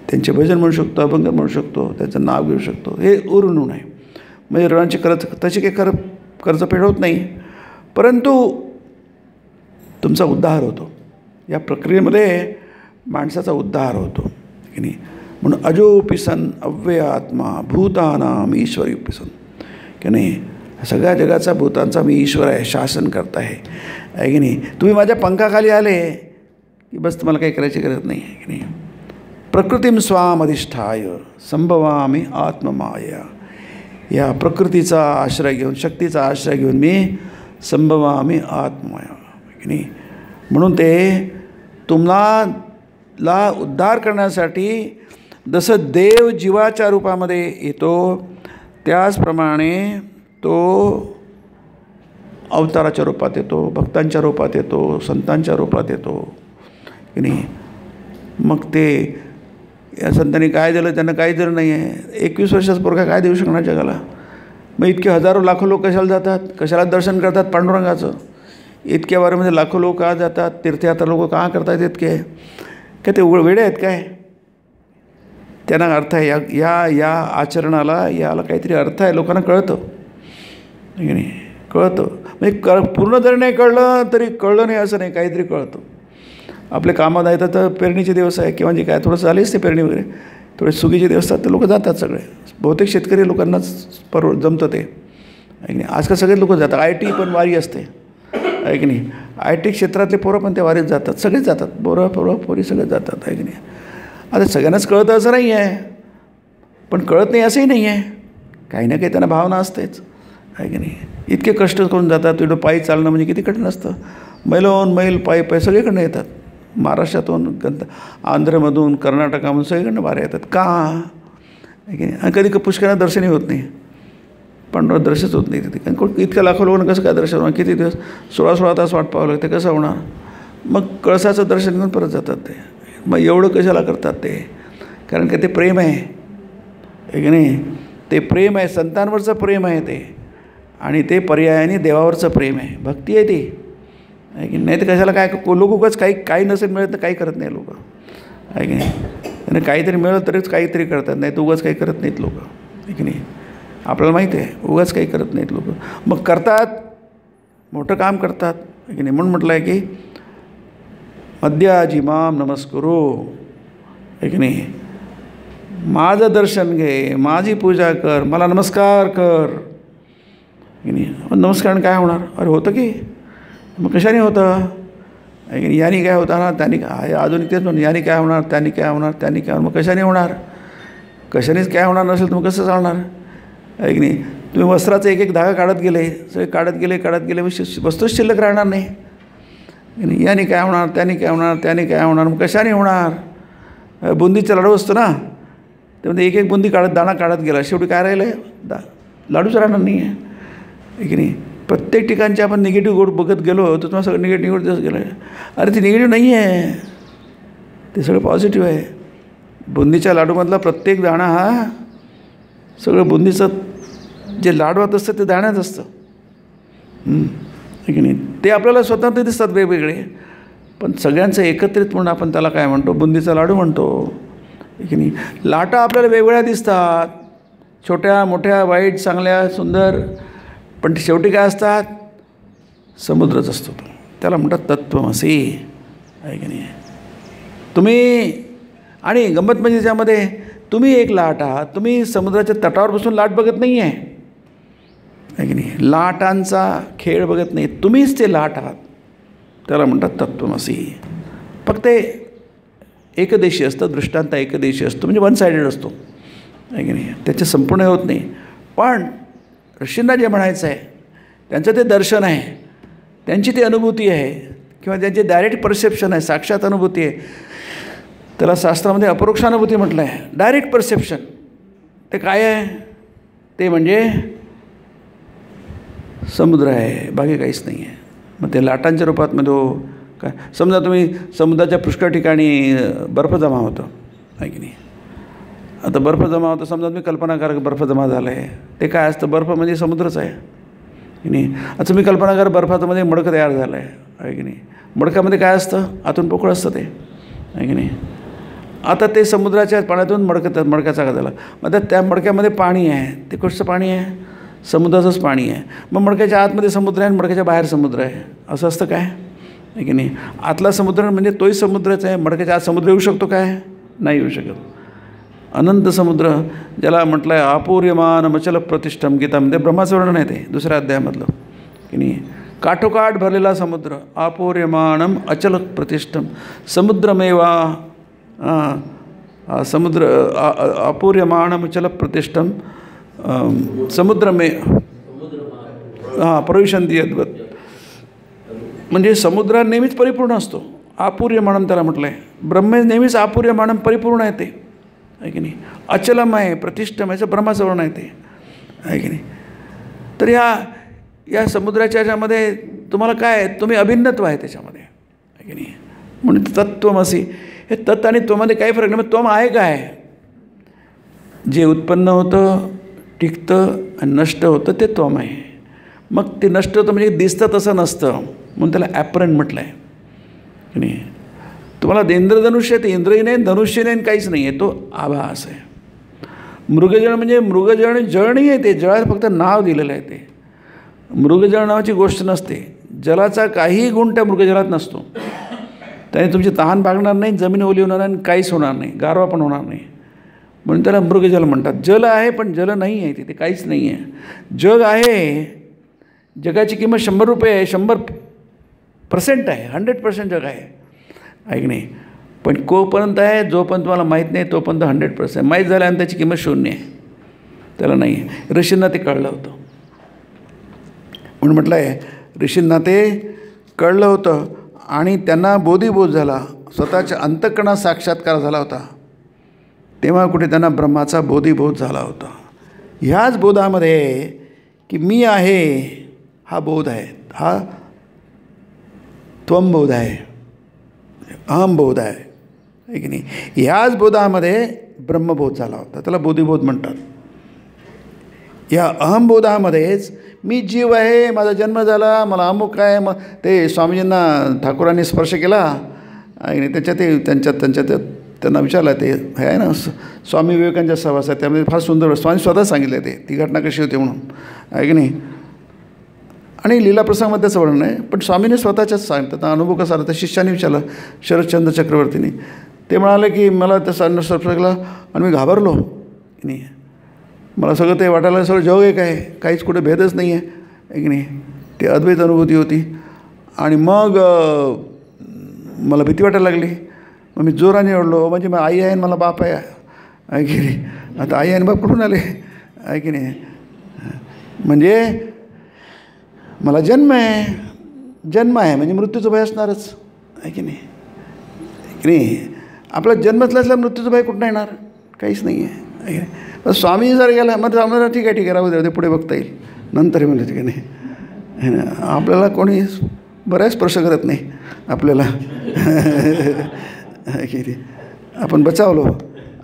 त्यांचे भजन म्हणू शकतो, अभंग म्हणू शकतो, त्याचं नाव घेऊ शकतो. हे उऋण आहे. म्हणजे ऋणाची तशी काही कर्ज फेड होत नाही, परंतु तुमचा उद्धार होतो. या प्रक्रियेमध्ये माणसाचा उद्धार होतो, की नाही? म्हणून अजोपि सन अव्यय आत्मा भूतानाम ईश्वरोपि सन, की नाही? सगळ्या जगाचा भूतांचा मी ईश्वर आहे, शासन करता आहे की नाही? तुम्ही माझ्या पंखाखाली आले की बस तुम्हाला काही करायची गरज नाही, आहे की नाही? प्रकृतीम स्वाम अधिष्ठाय संभवामी आत्ममाया. या प्रकृतीचा आश्रय घेऊन, शक्तीचा आश्रय घेऊन मी संभवामी आत्ममाया, की नाही? म्हणून ते तुम्हाला उद्धार करण्यासाठी जसं देव जीवाच्या रूपामध्ये येतो, त्याचप्रमाणे तो अवताराच्या रूपात येतो, भक्तांच्या रूपात येतो, संतांच्या रूपात येतो, की नाही? मग ते या संतांनी काय दिलं? त्यांना काही दिलं नाही आहे. 21 वर्षाचा पोरगा काय देऊ शकणार जगाला? मग इतके हजारो लाखो लोक कशाला जातात? कशाला दर्शन करतात पांडुरंगाचं? इतक्या वारीमध्ये लाखो लोक का जातात? तीर्थयात्रा लोक का करतात इतके? काय ते वेडे आहेत काय? त्यांना अर्थ आहे, या आचरणाला, याला काहीतरी अर्थ आहे, लोकांना कळतं, की नाही? कळतं. म्हणजे पूर्ण जरी नाही कळलं तरी कळलं नाही असं नाही, काहीतरी कळतं. आपले कामात आहेत तर पेरणीचे दिवस आहे किंवा जे काय थोडंसं झालीच ते पेरणी वगैरे, थोडे सुगीचे दिवस असतात तर लोक जातात सगळे. बहुतेक शेतकरी लोकांनाच जमतं ते, आहे की नाही? आजकाल सगळेच लोक जातात. IT पण वारी असते, आहे की नाही? IT क्षेत्रातले पोरं पण त्या वारीत जातात, सगळेच जातात, पोरं पोरी सगळे जातात, आहे की नाही? आता सगळ्यांनाच कळतं असं नाही आहे, पण कळत नाही असंही नाही आहे. काही ना काही त्यांना भावना असतेच, आहे की नाही? इतके कष्ट करून जातात. तिथं पायी चालणं म्हणजे किती कठीण असतं. मैलोन मैल पायी सगळीकडनं येतात. महाराष्ट्रातून, आंध्रमधून, कर्नाटकामधून सगळीकडनं वाऱ्या येतात. का? आहे की नाही? आणि कधी पुष्कळांना दर्शनही होत नाही, पांडुरंग दर्शनच होत नाही तिथे. कारण इतक्या लाखो लोकांना कसं काय दर्शन होणार? किती दिवस 16 तास वाट पाहावं लागते, कसं होणार? मग कळसाचं दर्शन घेऊन परत जातात ते. मग एवढं कशाला करतात ते? कारण का ते प्रेम आहे, आहे की नाही? ते प्रेम आहे, संतांवरचं प्रेम आहे ते, आणि ते पर्यायाने देवावरचं प्रेम आहे, भक्ती आहे ती, आहे की नाही? तर कशाला काय लोक उगाच काही नसेल मिळत तर काही करत नाही लोक, आहे की नाही? आणि काहीतरी मिळलं तरीच काहीतरी करतात, नाही तर उगाच काही करत नाहीत लोक, आहे की नाही. आपल्याला माहिती आहे उगाच काही करत नाहीत लोक. मग करतात, मोठं काम करतात, आहे की नाही. म्हणून म्हटलं आहे की मध्याजी माम नमस्कुरो, आहे की नाही. माझं दर्शन घे, माझी पूजा कर, मला नमस्कार कर, की नाही. नमस्कार काय होणार? अरे होतं की, मग कशाने होतं? याने काय होतं ना, त्याने काय, अजून तेच म्हणून याने काय होणार, त्याने काय होणार, त्याने काय होणार, मग कशाने होणार? कशानेच काय होणार नसेल तर मग कसं चालणार, आहे की नाही. तुम्ही वस्त्राचा एक एक धागा काढत गेले, सगळे काढत गेले वस्तूच शिल्लक राहणार नाही. याने काय होणार, त्याने काय होणार, त्याने काय होणार, मग कशाने होणार? बुंदीचा लाडू असतो ना, त्यामध्ये एक एक बुंदी दाणा काढत गेला, शेवटी काय राहिलं आहे? लाडूच राहणार नाही आहे की नाही. प्रत्येक ठिकाणचे आपण निगेटिव्ह गोड बघत गेलो तर तुम्हाला सगळं निगेटिव्ह गोड दिसत गेलं. अरे ते निगेटिव्ह नाही आहे, ते सगळं पॉझिटिव्ह आहे. बुंदीच्या लाडूमधला प्रत्येक दाणा हा सगळं बुंदीचं जे लाडवात असतं ते दाण्यात असतं, आहे की नाही. ते आपल्याला स्वतंत्र दिसतात वेगवेगळे, पण सगळ्यांचं एकत्रित म्हणून आपण त्याला काय म्हणतो? बुंदीचा लाडू म्हणतो, आहे की नाही. लाटा आपल्याला वेगवेगळ्या दिसतात, छोट्या मोठ्या, वाईट चांगल्या सुंदर, पण शेवटी काय असतात? समुद्रच असतो तो. त्याला म्हणतात तत्त्वमसी, आहे की नाही. तुम्ही आणि गंमत म्हणजे त्यामध्ये तुम्ही एक लाट आहात, तुम्ही समुद्राच्या तटावर बसून लाट बघत नाही आहे की नाही. लाटांचा खेळ बघत नाही, तुम्हीच ते लाट आहात. त्याला म्हणतात तत्त्वमसी. फक्त एकदेशी असतं, दृष्टांत एकदेशी असतो, म्हणजे वन सायडेड असतो, आहे की नाही. त्याचे संपूर्ण होत नाही. पण ऋषींना जे म्हणायचं आहे त्यांचं ते दर्शन आहे, त्यांची ती अनुभूती आहे, किंवा त्यांचे डायरेक्ट परसेप्शन आहे, साक्षात अनुभूती आहे. त्याला शास्त्रामध्ये अपरोक्षानुभूती म्हटलं आहे. डायरेक्ट परसेप्शन ते काय आहे? ते म्हणजे समुद्र आहे, बाकी काहीच नाही आहे. मग ते लाटांच्या रूपात मध्ये काय, समजा तुम्ही समुद्राच्या पुष्कळ ठिकाणी बर्फ जमा होतं, आहे की नाही. आता बर्फ जमा होतं, समजा तुम्ही कल्पना करा बर्फ जमा झालं आहे, ते काय असतं? बर्फ म्हणजे समुद्रच आहे की नाही. आता तुम्ही कल्पना करा बर्फाचं मध्ये मडकं तयार झालं आहे की नाही. मडकामध्ये काय असतं? आतून पोकळ असतं ते, आहे की नाही. आता ते समुद्राच्या पाण्यातून मडक्याचा का झाला, मग त्या मडक्यामध्ये पाणी आहे, ते कसं पाणी आहे? समुद्राचंच पाणी आहे. मग मडक्याच्या आतमध्ये समुद्र आहे आणि मडक्याच्या बाहेर समुद्र आहे, असं असतं काय, आहे की नाही. आतला समुद्र म्हणजे तोही समुद्रच आहे, मडक्याच्या आत समुद्र येऊ शकतो काय? नाही येऊ शकत. अनंत समुद्र, ज्याला म्हटलं आहे अपूर्यमान अचल प्रतिष्ठम, गीतामध्ये ब्रह्माचं वर्णन आहे ते 2ऱ्या अध्यायामधलं, की नाही. काठोकाठ भरलेला समुद्र, अपूर्यमानम अचल प्रतिष्ठम, समुद्रमेवा समुद्र अपूर्यमानम अचल प्रतिष्ठम समुद्रमे प्रविशंती अद्वत. म्हणजे समुद्र नेहमीच परिपूर्ण असतो, अपूर्यमानम त्याला म्हटलं आहे. ब्रह्म नेहमीच अपूर्यमानम परिपूर्ण आहे ते, आहे की नाही. अचलम आहे, प्रतिष्ठम याचं ब्रह्माचं वर्णन आहे ते, आहे की नाही. तर या समुद्राच्या ह्याच्यामध्ये तुम्हाला काय, तुम्ही अभिन्नत्व आहे त्याच्यामध्ये, आहे की नाही. म्हणून तत्त्वमसी, हे तत् आणि त्वमध्ये काही फरक नाही. मग त्वम आहे काय? जे उत्पन्न होतं, टिकतं आणि नष्ट होतं ते त्वम आहे. मग ते नष्ट होतं म्हणजे दिसतं तसं नसतं, म्हणून त्याला ॲपरंट म्हटलं आहे की नाही. तुम्हाला इंद्रधनुष्य, ते इंद्रही नाही, धनुष्य नाही, काहीच नाही आहे, तो आभास आहे. मृगजळ म्हणजे मृगजळ जळ नाही आहे, ते जळाला फक्त नाव दिलेलं आहे. ते मृगजळ नावाची गोष्ट नसते. जलाचा काहीही गुण त्या मृगजळात नसतो. त्याने तुमची तहान भागणार नाही, जमीन ओली होणार नाही, काहीच होणार नाही, गारवा पण होणार नाही, म्हणून त्याला मृगजल म्हणतात. जल आहे पण जल नाही आहे, तिथे काहीच नाही आहे. जग आहे, जगाची किंमत 100 रुपये आहे, 100% आहे, 100% जग आहे, आहे की नाही. पण कोपर्यंत आहे, जोपर्यंत तुम्हाला माहीत नाही तोपर्यंत 100% माहीत झाल्यानंतर त्याची किंमत 0 आहे, त्याला नाही आहे. ऋषींना ते कळलं होतं, म्हणून म्हटलं आहे ऋषींना ते कळलं होतं आणि त्यांना बोधीबोध झाला, स्वतःच्या अंतःकरणात साक्षात्कार झाला होता. तेव्हा कुठे त्यांना ब्रह्माचा बोधीबोध झाला होता. ह्याच बोधामध्ये की मी आहे हा बोध आहे, हा त्वमबोध आहे, अहमबोध आहे की नाही. ह्याच बोधामध्ये ब्रह्मबोध झाला होता, त्याला बोधीबोध म्हणतात. या अहमबोधामध्येच मी जीव आहे, माझा जन्म झाला, मला अमुक आहे. मग ते स्वामीजींना ठाकूरांनी स्पर्श केला आणि त्याच्यात त्यांच्या त्यांना विचारलं ते हे आहे ना स्वामी विवेकानंदच्या सहवासात, त्यामध्ये फार सुंदर स्वामी स्वतः सांगितलं ते ती घटना कशी होती म्हणून, आहे की नाही. आणि लीलाप्रसंगामध्ये त्याचं वर्णन आहे, पण स्वामीने स्वतःच्याच सांगतात अनुभव कसा आला. तर शिष्याने विचारलं शरदचंद्र चक्रवर्तीने, ते म्हणाले की मला त्याचा अन्न स्पर्शला आणि मी घाबरलो की नाही, मला सगळं ते वाटायला सगळं जग एक आहे, काहीच कुठे भेदच नाही आहे की नाही. ते अद्वैत अनुभूती होती. आणि मग मला भीती वाटायला लागली. मग मी जोराने ओढलो, म्हणजे मग आई आहे आणि मला बाप आहे की नाही. आता आई आणि बाप कुठून आले, आहे की नाही. म्हणजे मला जन्म आहे म्हणजे मृत्यूचं भय असणारच, आहे की नाही. की नाही आपला जन्मच असल्या मृत्यूचं भय कुठं येणार, काहीच नाही आहे. पण स्वामी जर गेला मग आम्हाला ठीक आहे राहू दे, पुढे बघता येईल नंतर म्हणलं ठीक आहे नाही. आपल्याला कोणी बऱ्याच स्पर्श करत नाही आपल्याला की नाही. आपण बचावलो,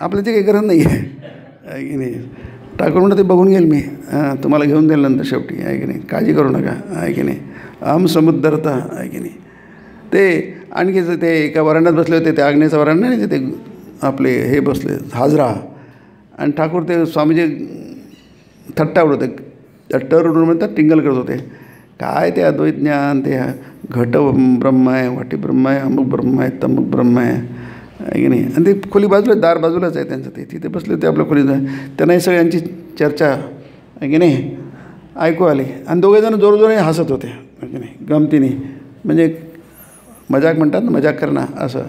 आपलं ते काही गरज नाही आहे की नाही. ठाकूर म्हणून ते बघून घेईल मी, तुम्हाला घेऊन देईल नंतर शेवटी, आहे की नाही. काळजी करू नका, आहे की नाही. अहम समुद्धरता, आहे की नाही. ते आणखी ते एका वरांड्यात बसले होते, ते आग्नेयचा वरांडा नाही ते आपले हे बसले हाजरा, आणि ठाकूर ते स्वामीजी थट्टा उडवते, त्या टर उडून म्हणतात टिंगल करत होते. काय ते अद्वैत ज्ञान, ते घट ब्रह्म आहे, वाटी ब्रह्म आहे, अमुक ब्रह्म आहे, तमुक ब्रह्म आहे की नाही. आणि ते खोली बाजूला दार बाजूलाच आहे त्यांचं, ते तिथे बसले ते आपल्या खोलीत. त्यांना हे सगळ्यांची चर्चा, आहे की नाही, ऐकू आली. आणि दोघेजण जोरजोराने हसत होते, आहे की नाही, गमतीने. म्हणजे मजाक म्हणतात ना, मजाक करणं असं,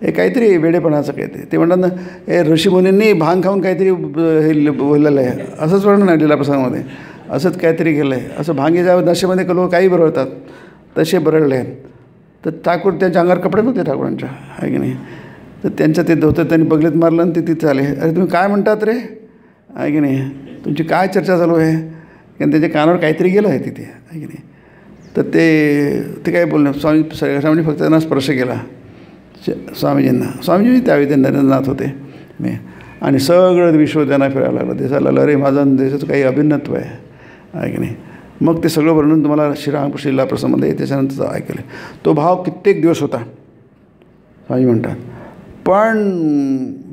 हे काहीतरी वेडेपणाचं काहीतरी. ते म्हणतात ना हे ऋषीमुनींनी भांग खाऊन काहीतरी हे बोललेलं आहे, असंच वर्णन आहे लीलाप्रसंगामध्ये. असंच काहीतरी केलं आहे, असं भांगेच्या नशेमध्ये लोक काही बरळतात तसे बरळले आहेत. तर ठाकूर त्यांच्या अंगावर कपडे नव्हते ठाकूरांच्या, आहे की नाही. तर त्यांचं ते धोतर त्यांनी बगलेत मारलं आणि ते तिथे आले. अरे तुम्ही काय म्हणतात रे, आहे की नाही, तुमची काय चर्चा चालू आहे. कारण त्याच्या कानावर काहीतरी गेलं आहे तिथे, आहे की नाही. तर ते काय बोलणं, स्वामींनी फक्त त्यांना स्पर्श केला स्वामीजींना. स्वामीजी त्यावेळी ते नरेंद्रनाथ होते मी, आणि सगळं विश्व त्यांना फिरायला लागलं. दिसायला अरे माझा देशाचं काही अभिन्नत्व आहे की नाही. मग ते सगळं वर्णन तुम्हाला श्रीरामकृष्ण लीलाप्रसंगामध्ये त्याच्यानंतर ऐकलं. तो भाव कित्येक दिवस होता स्वामी म्हणतात. पण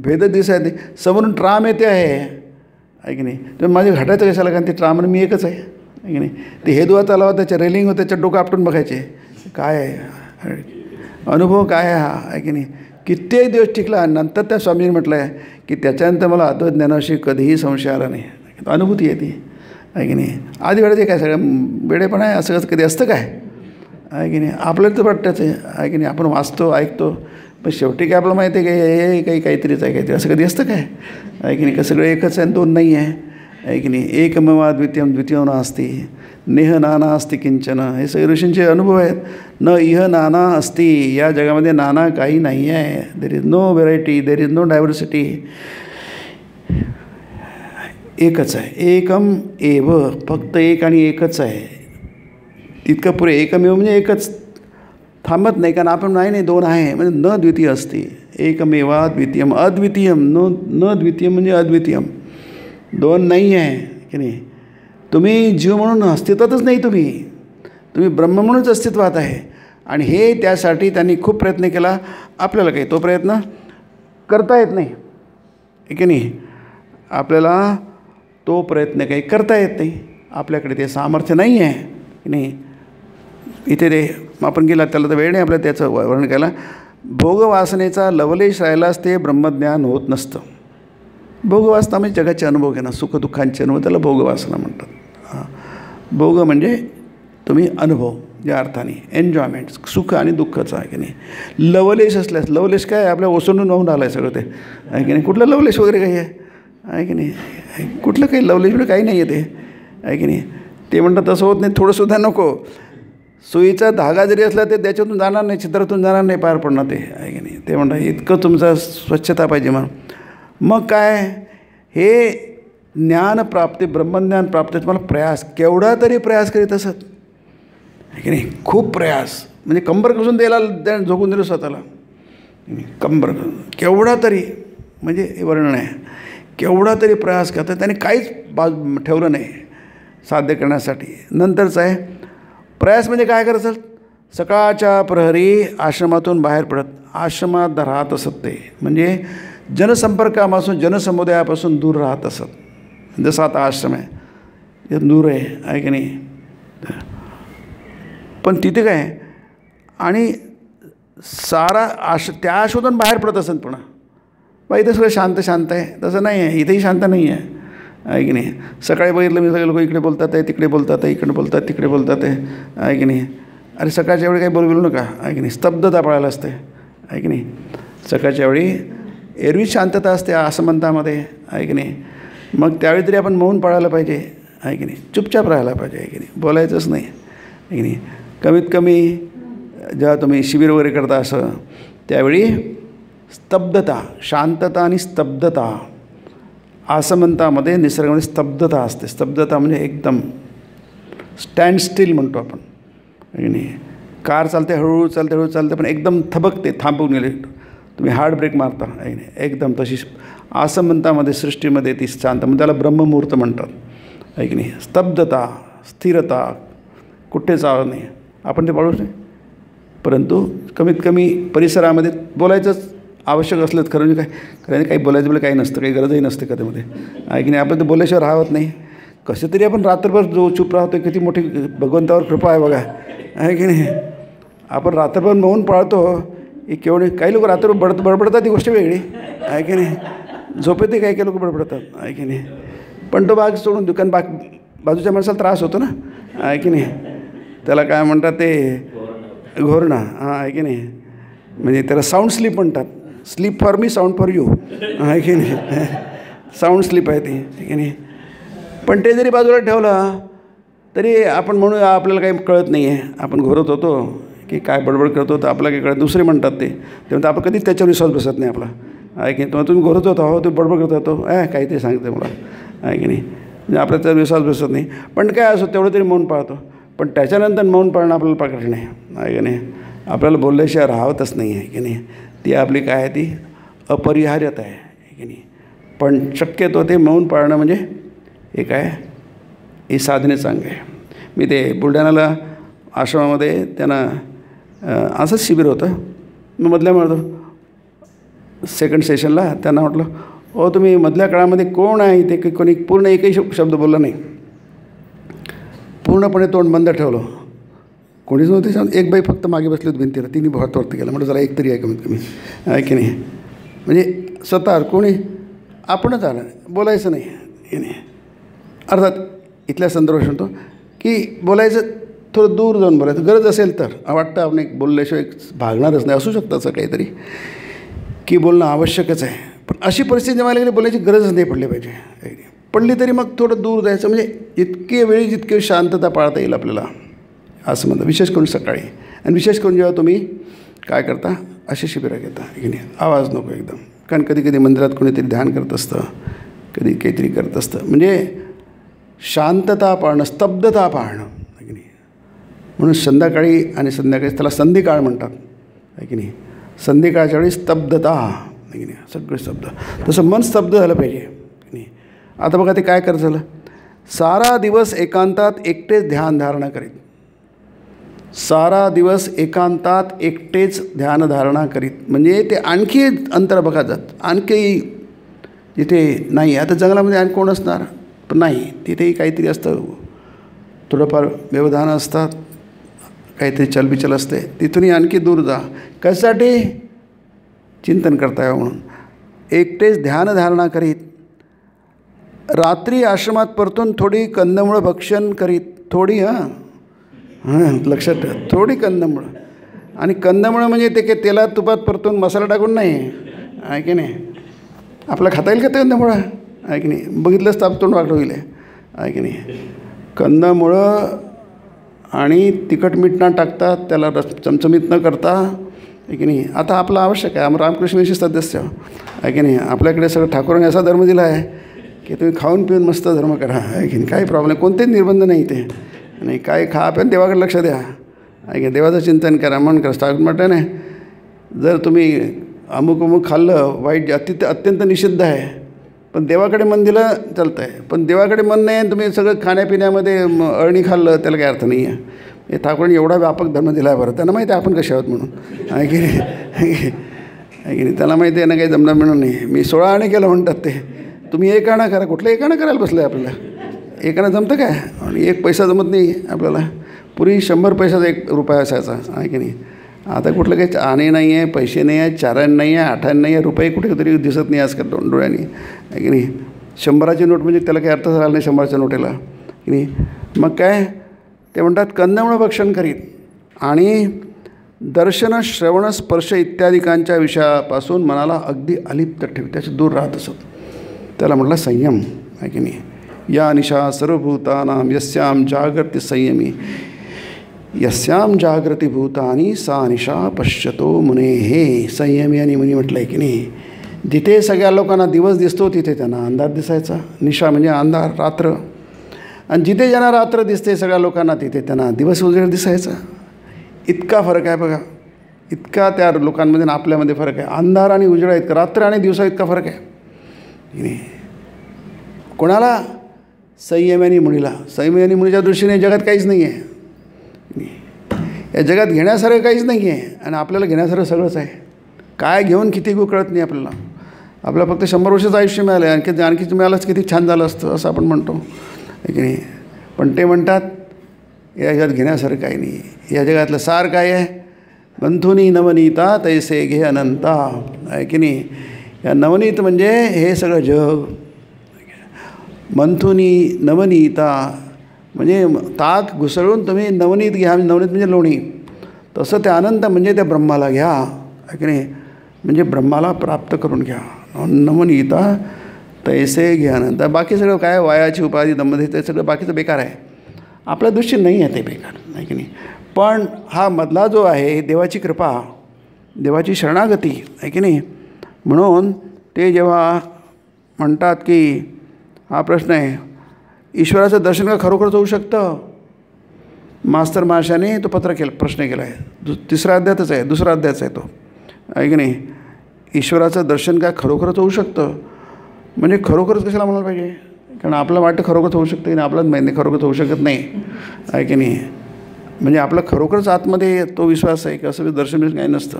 भेद दिसायला नाही, समोरून ट्राम येते आहे की नाही. तर माझ्या घाटाचं कशाला, कारण ते ट्राम आणि मी एकच आहे की नाही. ते हेदुआ तलाव त्याच्या रेलिंग होतं, त्याच्या डोकं आपटून बघायचे काय आहे, अनुभव काय आहे हा, आहे की नाही. कित्येक दिवस टिकला. नंतर त्या स्वामींनी म्हटलं आहे की त्याच्यानंतर मला अद्वैत ज्ञानाविषयी कधीही संशय आला नाही. अनुभूती आहे ती, आहे की नाही. आधी वेळेत काय सगळं वेडेपण आहे, असं कधी असतं काय, आहे की नाही. आपल्याला तर वाटतंच आहे की नाही. आपण वाचतो ऐकतो, पण शेवटी काय आपलं माहिती आहे की हे काही काहीतरीच आहे, काहीतरी असं कधी असतं काय, आहे की नाही. का सगळं एकच आहे, दोन नाही आहे की नाही. एकमेवा द्वितीयम द्वितीयो नास्ति नेह नाना अस्ति किंचन. हे सगळे ऋषींचे अनुभव आहेत. न इह नाना अस्ति, या जगामध्ये नाना काही नाही आहे. There is no variety, there is no diversity. एकच आहे, एकम एव, फक्त एक आणि एकच आहे. इतकं पुरे. एकमेव म्हणजे एकच, थांबत नाही. कारण आपण नाही दोन आहे म्हणजे न द्वितीय असते. एकमेवा द्वितीयम, अद्वितीयम. न द्वितीयम म्हणजे अद्वितीयम, दोन नाही आहे की नाही. तुम्ही जीव म्हणून अस्तित्वातच नाही, तुम्ही ब्रह्म म्हणूनच अस्तित्वात आहे. आणि हे त्यासाठी त्यांनी खूप प्रयत्न केला. आपल्याला काही तो प्रयत्न करता येत नाही की नाही. आपल्याला तो प्रयत्न काही करता येत नाही, आपल्याकडे ते सामर्थ्य नाही आहे की नाही. इथे ते आपण गेला त्याला तर वेळ नाही आपल्याला त्याचं वर्णन केलं. भोगवासनेचा लवलेश राहिलाच ते ब्रह्मज्ञान होत नसतं. भोगवासना म्हणजे जगाचे अनुभव घेणं, सुखदुःखांचे अनुभव, त्याला भोगवासना म्हणतात. हां, भोग म्हणजे तुम्ही अनुभव, या अर्थाने एन्जॉयमेंट, सुख आणि दुःखाचं, आहे की नाही. लवलेश असल्यास, लवलेश काय आपल्या ओसंडून वाहून आलं आहे सगळं ते, आहे की नाही. कुठलं लवलेश वगैरे काही आहे की नाही. कुठलं काही लवलेश वगैरे काही नाही आहे ते, आहे की नाही. ते म्हणतात तसं होत नाही, थोडंसुद्धा नको. सुईचा धागा जरी असला ते त्याच्यातून जाणार नाही, चित्रातून जाणार नाही, पार पडणार ते, आहे की नाही. ते म्हणतात इतकं तुमचा स्वच्छता पाहिजे म्हणून. मग काय, हे ज्ञानप्राप्ती, ब्रह्मज्ञान प्राप्ती तुम्हाला प्रयास, केवढा तरी प्रयास करीत असत, आहे की नाही. खूप प्रयास, म्हणजे कंबर कसून द्यायला झोकून दिलं स्वतःला, कंबर केवढा तरी, म्हणजे हे वर्णन आहे. केवढा तरी प्रयास करतात, त्याने काहीच ठेवलं नाही साध्य करण्यासाठी. नंतरचं आहे प्रयास म्हणजे काय करायचं, सकाळच्या प्रहरी आश्रमातून बाहेर पडत आश्रमात राहत असत. ते म्हणजे जनसंपर्कापासून जनसमुदायापासून दूर राहत असत. जसं आता आश्रम आहे दूर आहे की नाही. पण तिथे काय आणि सारा त्या शोधून बाहेर पडत असत. पुन्हा बा इथं सगळं शांत शांत आहे. तसं नाही आहे. इथेही शांत नाही आहे की नाही. सकाळी बघितलं मी सगळे लोक इकडे बोलतात आहे तिकडे बोलतात आहे इकडे बोलतात तिकडे बोलतात आहे की नाही. अरे सकाळच्या वेळी काही बोलू नका आहे की नाही. स्तब्धता पाळायला असते आहे की नाही. सकाळच्या वेळी एरवी शांतता असते आसमंतामध्ये आहे की नाही. मग त्यावेळी तरी आपण मौन पाळायला पाहिजे आहे की नाही. चुपचाप राहायला पाहिजे आहे की नाही. बोलायचंच नाही आहे की नाही. कमीत कमी जेव्हा तुम्ही शिबिर वगैरे करता असं त्यावेळी स्तब्धता शांतता आणि स्तब्धता आसमंतामध्ये निसर्गामध्ये स्तब्धता असते. स्तब्धता म्हणजे एकदम स्टँड स्टील म्हणतो आपण आहे नाही. कार चालते हळूहळू चालते हळूहळू चालते पण एकदम थबकते थांबून गेले तुम्ही हार्ड ब्रेक मारता आहे नाही. एकदम तशी आसमंतामध्ये सृष्टीमध्ये ती शांत म्हणजे त्याला ब्रह्ममुहूर्त म्हणतात आहे की नाही. स्तब्धता स्थिरता कुठेच आवाज नाही. आपण ते पाळूच नाही परंतु कमीत कमी परिसरामध्ये बोलायचंच आवश्यक असलं खरं म्हणजे काय काही बोलायचं म्हणजे काही नसतं काही गरजही नसते कधीमध्ये आहे की नाही. आपण ते बोलल्याशिवाय राहत नाही. कसे तरी आपण रात्रभर जो चूप राहतो किती मोठी भगवंतावर कृपा आहे बघा आहे की नाही. आपण रात्रभर मौन पाळतो ही केवढी. काही लोक रात्रभर बडबडतात ही गोष्ट वेगळी आहे की नाही. झोपेतही काही काही लोक बडबडतात आहे की नाही. पण तो भाग सोडून दुकान बाजूच्या माणसाला त्रास होतो ना आहे की नाही. त्याला काय म्हणतात ते घोरणं आहे की नाही. म्हणजे त्याला साऊंड स्लीप म्हणतात. Sleep for me sound for you आहे की नाही. साऊंड स्लीप आहे ती की नाही. पण ते जरी बाजूला ठेवलं तरी आपण म्हणू आपल्याला काही कळत नाही आहे. आपण घोरत होतो की काय बडबड करतो तर आपल्याला काही कळत. दुसरे म्हणतात ते तेव्हा आपण कधीच त्याच्यावर विश्वास बसत नाही आपला आहे की नाही. तुम्ही घोरत होता हो तुम्ही बडबड करत होतो काही ते सांगते मला आहे की नाही. म्हणजे आपल्या त्याचा विश्वास बसत नाही. पण काय असो तेवढं तरी मौन पाळतो. पण त्याच्यानंतर मौन पाळणं आपल्याला कठीण आहे की नाही. आपल्याला बोलल्याशिवाय राहतच नाही आहे की नाही. ती आपली काय आहे ती अपरिहार्यता आहे की नाही. पण शक्यतो ते मौन पाळणं म्हणजे हे काय हे साधने चांगले आहे. मी ते बुलढाण्याला आश्रमामध्ये त्यांना असंच शिबिर होतं. मी मधल्या म्हणतो सेकंड सेशनला त्यांना म्हटलं हो तुम्ही मधल्या काळामध्ये कोण आहे ते की कोणी पूर्ण एकही शब्द बोलला नाही. पूर्णपणे तोंड बंद ठेवलं. कोणीच नव्हते. एक बाई फक्त मागे बसली होती भिंतीला. तिने बहुत वरती गेला म्हटलं जरा एक तरी आहे कमीत कमी आहे की नाही. म्हणजे स्वतः कोणी आपणच आलं बोलायचं नाही हे नाही. अर्थात इथल्या संदर्भात म्हणतो की बोलायचं थोडं दूर जाऊन बोलायचं गरज असेल तर वाटतं आपण एक बोलल्याशिवाय भागणारच नाही असू शकतं असं काहीतरी की बोलणं आवश्यकच आहे. पण अशी परिस्थिती जेव्हा गेली बोलायची गरजच नाही पडली पाहिजे. पडली तरी मग थोडं दूर जायचं म्हणजे इतके वेळी जितके शांतता पाळता येईल आपल्याला असं म्हणतं. विशेष करून सकाळी आणि विशेष करून जेव्हा तुम्ही काय करता अशी शिबिरं घेता की नाही. आवाज नको एकदम. कारण कधी कधी मंदिरात कोणीतरी ध्यान करत असतं कधी काहीतरी करत असतं. म्हणजे शांतता पाळणं स्तब्धता पाळणं आहे की नाही. म्हणून संध्याकाळी आणि संध्याकाळी त्याला संधिकाळ म्हणतात आहे की नाही. संधिकाळच्या वेळी स्तब्धता आहे की नाही. सगळं स्तब्ध. तसं मन स्तब्ध झालं पाहिजे की नाही. आता बघा ते काय करत झालं. सारा दिवस एकांतात एकटेच ध्यानधारणा करीत. सारा दिवस एकांतात एकटेच ध्यानधारणा करीत म्हणजे ते आणखी अंतर बघा जात. आणखी जिथे नाही आता जंगलामध्ये आणखी कोण असणार पण नाही तिथेही काहीतरी असतं. थोडंफार व्यवधान असतात काहीतरी चलबिचल असते. तिथूनही आणखी दूर जा. कशासाठी चिंतन करता यावं म्हणून. एकटेच ध्यानधारणा करीत. रात्री आश्रमात परतून थोडी कंदमुळं भक्षण करीत. थोडी लक्षात ठेवा थोडी कंदमुळं. आणि कंदमुळं म्हणजे ते काही तेलात तुपात परतून मसाला टाकून नाही आहे की नाही. आपला खाता येईल का ते कंदमुळं आहे की नाही. बघितलंच ताप तोंड वाकडं होईल आहे की नाही. कंदमुळं आणि तिखट मीठ न टाकतात त्याला चमचमीत न करता आहे की नाही. आता आपलं आवश्यक आहे. आम्ही रामकृष्ण मिशन सदस्य आहे की नाही. आपल्याकडे सगळं ठाकूरांनी असा धर्म दिला आहे की तुम्ही खाऊन पिऊन मस्त धर्म करा आहे की नाही. काही प्रॉब्लेम कोणतेच निर्बंध नाही ते नाही. काय खा पण देवाकडे लक्ष द्या आहे की. देवाचं चिंतन करा मन करा. स्टार्ट म्हटलं नाही जर तुम्ही अमुक खाल्लं वाईट अत्यंत निषिद्ध आहे पण देवाकडे मन दिलं चालतं आहे. पण देवाकडे मन नाही तुम्ही सगळं खाण्यापिण्यामध्ये अळणी खाल्लं त्याला काही अर्थ नाही आहे. हे ठाकूरांनी एवढा व्यापक धर्म दिला आहे बरं. त्यांना माहिती आहे आपण कसे आहोत म्हणून, आहे की नाही, आहे की नाही. त्याला माहिती आहे ना काही जमणार म्हणून नाही. मी 16 आणे केलं म्हणतात ते. तुम्ही 1 आणा करा. कुठलं 1 आणा करायला बसलं आहे आपल्याला? 1 आणा जमतं काय? आणि 1 पैसा जमत नाही आपल्याला. पूर्वी 100 पैशाचा 1 रुपया असायचा, आहे की नाही. आता कुठलं काही आणे नाही आहे, पैसे नाही आहे, 4 आणे नाही आहे, 8 आणे नाही आहे, रुपये कुठेतरी दिसत नाही आजकाल डोळ्यांनी, आहे की नाही. 100ची नोट म्हणजे त्याला काही अर्थच राहिला नाही 100च्या नोटेला, की नाही. मग काय ते म्हणतात, कंदमुळं भक्षण करीत आणि दर्शन श्रवण स्पर्श इत्यादिकांच्या विषयापासून मनाला अगदी अलिप्त ठेवी, त्याच्या दूर राहत असत. त्याला म्हटलं संयम, आहे की नाही. या निशा सर्वभूतानां यस्याम जागृती संयमी यस्याम जागृती भूतानी सा निशा पश्यतो मुने. हे संयमी आणि मुनी म्हटलं आहे की नाही. जिथे सगळ्या लोकांना दिवस दिसतो तिथे त्यांना अंधार दिसायचा. निशा म्हणजे अंधार, रात्र. आणि जिथे ज्यांना रात्र दिसते सगळ्या लोकांना तिथे त्यांना दिवस उजेड दिसायचा. इतका फरक आहे बघा. इतका त्या लोकांमध्ये आणि आपल्यामध्ये फरक आहे. अंधार आणि उजेडा इतका, रात्र आणि दिवसा इतका फरक आहे. कोणाला? संयमी आणि मुनीला. संयमी आणि मुनीच्या दृष्टीने जगात काहीच नाही आहे. या जगात घेण्यासारखं काहीच नाही आहे आणि आपल्याला घेण्यासारखं सगळंच आहे. काय घेऊन किती गो कळत नाही आपल्याला. आपल्याला फक्त 100 वर्षाचं आयुष्य मिळालं आहे. आणखी मिळालंच किती छान झालं असतं असं आपण म्हणतो, आहे की नाही. पण ते म्हणतात या जगात घेण्यासारखं काही नाही. या जगातलं सार काय आहे? बंधुनी नवनीता तैसे घे अनंता, आहे की नाही. या नवनीत म्हणजे हे सगळं जग. मंथुनी नवनीता म्हणजे ताक घुसळून तुम्ही नवनीत घ्या. नवनीत म्हणजे लोणी. तसं ते अनंत म्हणजे त्या ब्रह्माला घ्या, आहे की नाही. म्हणजे ब्रह्माला प्राप्त करून घ्या. नवनीता तैसे घे अनंत. बाकी सगळं काय वायाची उपाधी दंमध्ये ते सगळं बाकीचं बेकार आहे. आपल्या दृष्टीने नाही आहे ते बेकार, आहे की नाही. पण हा मधला जो आहे देवाची कृपा, देवाची शरणागती, आहे की नाही. म्हणून ते जेव्हा म्हणतात की हा प्रश्न आहे, ईश्वराचं दर्शन का खरोखरच होऊ शकतं? मास्तर माशाने तो प्रश्न केला आहे. 3रा अध्यायातच आहे, 2रा अध्यायाचा आहे तो, आहे की नाही. ईश्वराचं दर्शन काय खरोखरच होऊ शकतं? म्हणजे खरोखरच कशाला म्हणायला पाहिजे? कारण आपलं वाटतं खरोखरच होऊ शकतं की नाही, आपलाच माहिती नाही खरोखरच होऊ शकत नाही, आहे की नाही. म्हणजे आपलं खरोखरच आतमध्ये तो विश्वास आहे की असं दर्शन काही नसतं.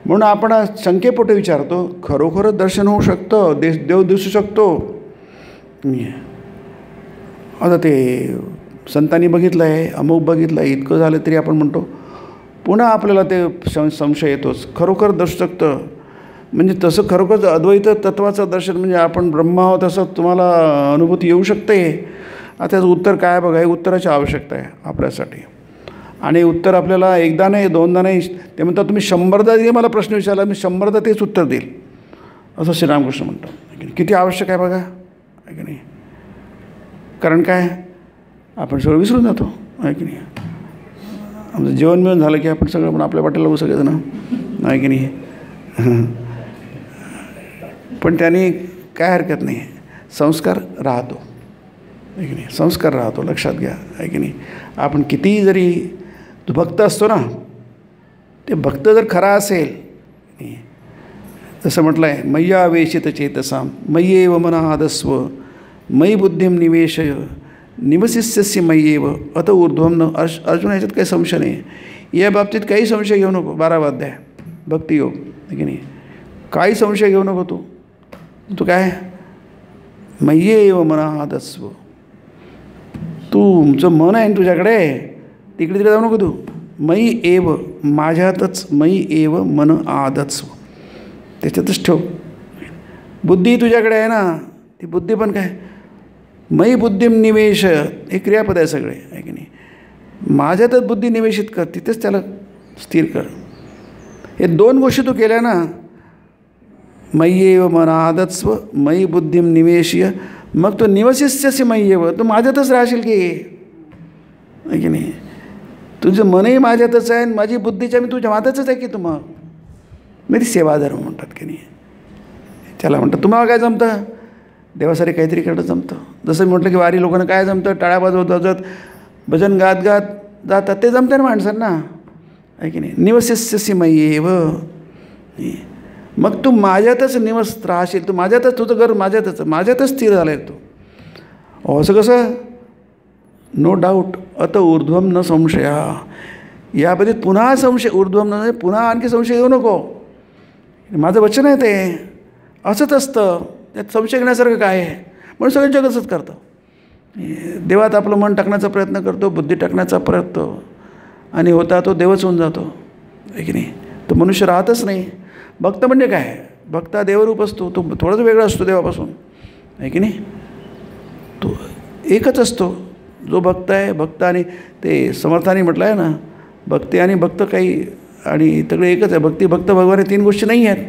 म्हणून आपण शंकेपोटे विचारतो, खरोखरच दर्शन होऊ शकतं, देव दिसू शकतो? आता ते संतांनी बघितलं आहे, अमुक बघितलं आहे, इतकं झालं तरी आपण म्हणतो पुन्हा आपल्याला ते संशय येतोच. खरोखर दर्शू शकतं म्हणजे तसं खरोखरच अद्वैत तत्त्वाचं दर्शन म्हणजे आपण ब्रह्म आहोत असं तुम्हाला अनुभूती येऊ शकते? आता त्याचं उत्तर काय बघा. हे उत्तराची आवश्यकता आहे आपल्यासाठी. आणि उत्तर आपल्याला एकदा नाही, 2दा नाही. ते म्हणतात तुम्ही 100दा जरी मला प्रश्न विचारला मी 100दा तेच उत्तर देईल, असं श्रीरामकृष्ण म्हणतात. किती आवश्यक आहे बघा, आहे की नाही. कारण काय, आपण सगळं विसरून जातो, आहे की नाही. आमचं जेवण मिळून झालं की आपण सगळं पण आपल्या वाटेला लावू सगळं ना, आहे की नाही. पण त्याने काय हरकत नाही, संस्कार राहतो, आहे की नाही. संस्कार राहतो, लक्षात घ्या, आहे की नाही. आपण कितीही जरी तो भक्त असतो ना, ते भक्त जर खरा असेल, जसं म्हटलं आहे मय्या वेशित चेतसाम मय्येव मनादस्व मयी बुद्धिम निवेशय निवसिष्यस्य मय्येव अत ऊर्ध्वम न. अर्जुन ह्याच्यात काही संशय नाही. या बाबतीत काही संशय घेऊ नको. 12वा अध्याय भक्तियोग, आहे की नाही. काही संशय घेऊ नको. तू काय मय्येव मनादस्व, तुमचं मन आहे तुझ्याकडे, तिकडे तिकडे जाऊ नको तू. मयी एव, माझ्यातच, मयी एव मन आदत्स्व, त्याच्यातच ठेव. बुद्धी तुझ्याकडे आहे ना, ती बुद्धी पण काय मयी बुद्धिम निवेश, हे क्रियापद आहे सगळे, आहे की नाही. माझ्यातच बुद्धी निवेशित कर, तिथेच त्याला स्थिर कर. हे 2 गोष्टी तू केल्या ना, मय्येव मनादत्स्व मयी बुद्धिम निवेश्य, मग तो निवसिष्यस्य मय्येव, तू माझ्यातच राहशील की, आहे की नाही. तुझं मनही माझ्यातच आहे आणि माझी बुद्धीच्या मी तुझ्या माझ्यातच आहे की. मग ती सेवाधर्म म्हणतात की नाही. त्याला म्हणतात तुम्हाला काय जमतं, देवासाठी काहीतरी करणं जमतं. जसं मी म्हटलं की वारी लोकांना काय जमतं, टाळ्या वाजवत भजन गात गात जातात, ते जमतं ना माणसांना, आहे की नाही. निवसिष्यस्य मय्येव, मग तू माझ्यातच निवस्त राहशील, तू माझ्यातच, तुझं घर माझ्यातच स्थिर झालं आहे तू. असं कसं, नो डाऊट अत ऊर्ध्वम न संशया. या बाबतीत पुन्हा संशय, ऊर्ध्वम न, पुन्हा आणखी संशय येऊ नको. माझं वचन आहे ते. असंच असतं, त्यात संशय घेण्यासारखं काय आहे. म्हणून सगळं जग असंच करतं. देवात आपलं मन टाकण्याचा प्रयत्न करतो, बुद्धी टाकण्याचा प्रयत्न, आणि होता तो देवच होऊन जातो, आहे की नाही. तो मनुष्य राहतच नाही. भक्त म्हणजे काय, भक्त हा देवरूप असतो. तो थोडाच वेगळा असतो देवापासून, आहे की नाही. तो एकच असतो जो भक्त आहे. भक्त आणि ते समर्थाने म्हटलं आहे ना, भक्ती आणि भक्त काही आणि सगळे एकच आहे. भक्ती भक्त भगवान हे 3 गोष्टी नाही आहेत.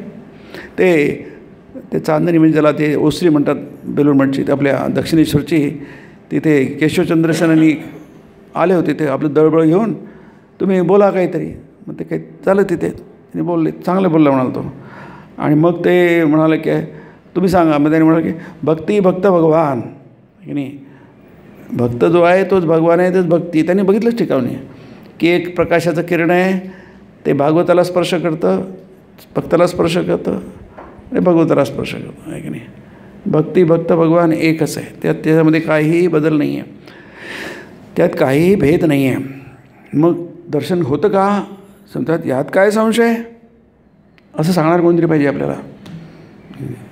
ते चांदणी म्हणजे ज्याला ते ओसरी म्हणतात बेलूर मठची, आपल्या दक्षिणेश्वरची, तिथे केशवचंद्र सेनानी आले होते. ते आपलं दळबळ घेऊन, तुम्ही बोला काहीतरी. मग ते काही चाललं तिथे, तिने बोलले, चांगलं बोलला म्हणाल तो. आणि मग ते म्हणाले की तुम्ही सांगा. मग त्याने म्हणाले की भक्ती भक्त भगवान, की नाही. भक्त जो आहे तोच भगवान आहे, तोच भक्ती. त्यांनी बघितलंच ठिकाणी की एक प्रकाशाचं किरण आहे, ते भागवताला स्पर्श करतं, भक्ताला स्पर्श करतं आणि भगवताला स्पर्श करतं, आहे की नाही. भक्ती भक्त भगवान एकच आहे. त्याच्यामध्ये काहीही बदल नाही आहे, त्यात काहीही भेद नाही आहे. मग दर्शन होतं का समजात, यात काय संशय, असं सांगणार कोणतरी पाहिजे आपल्याला.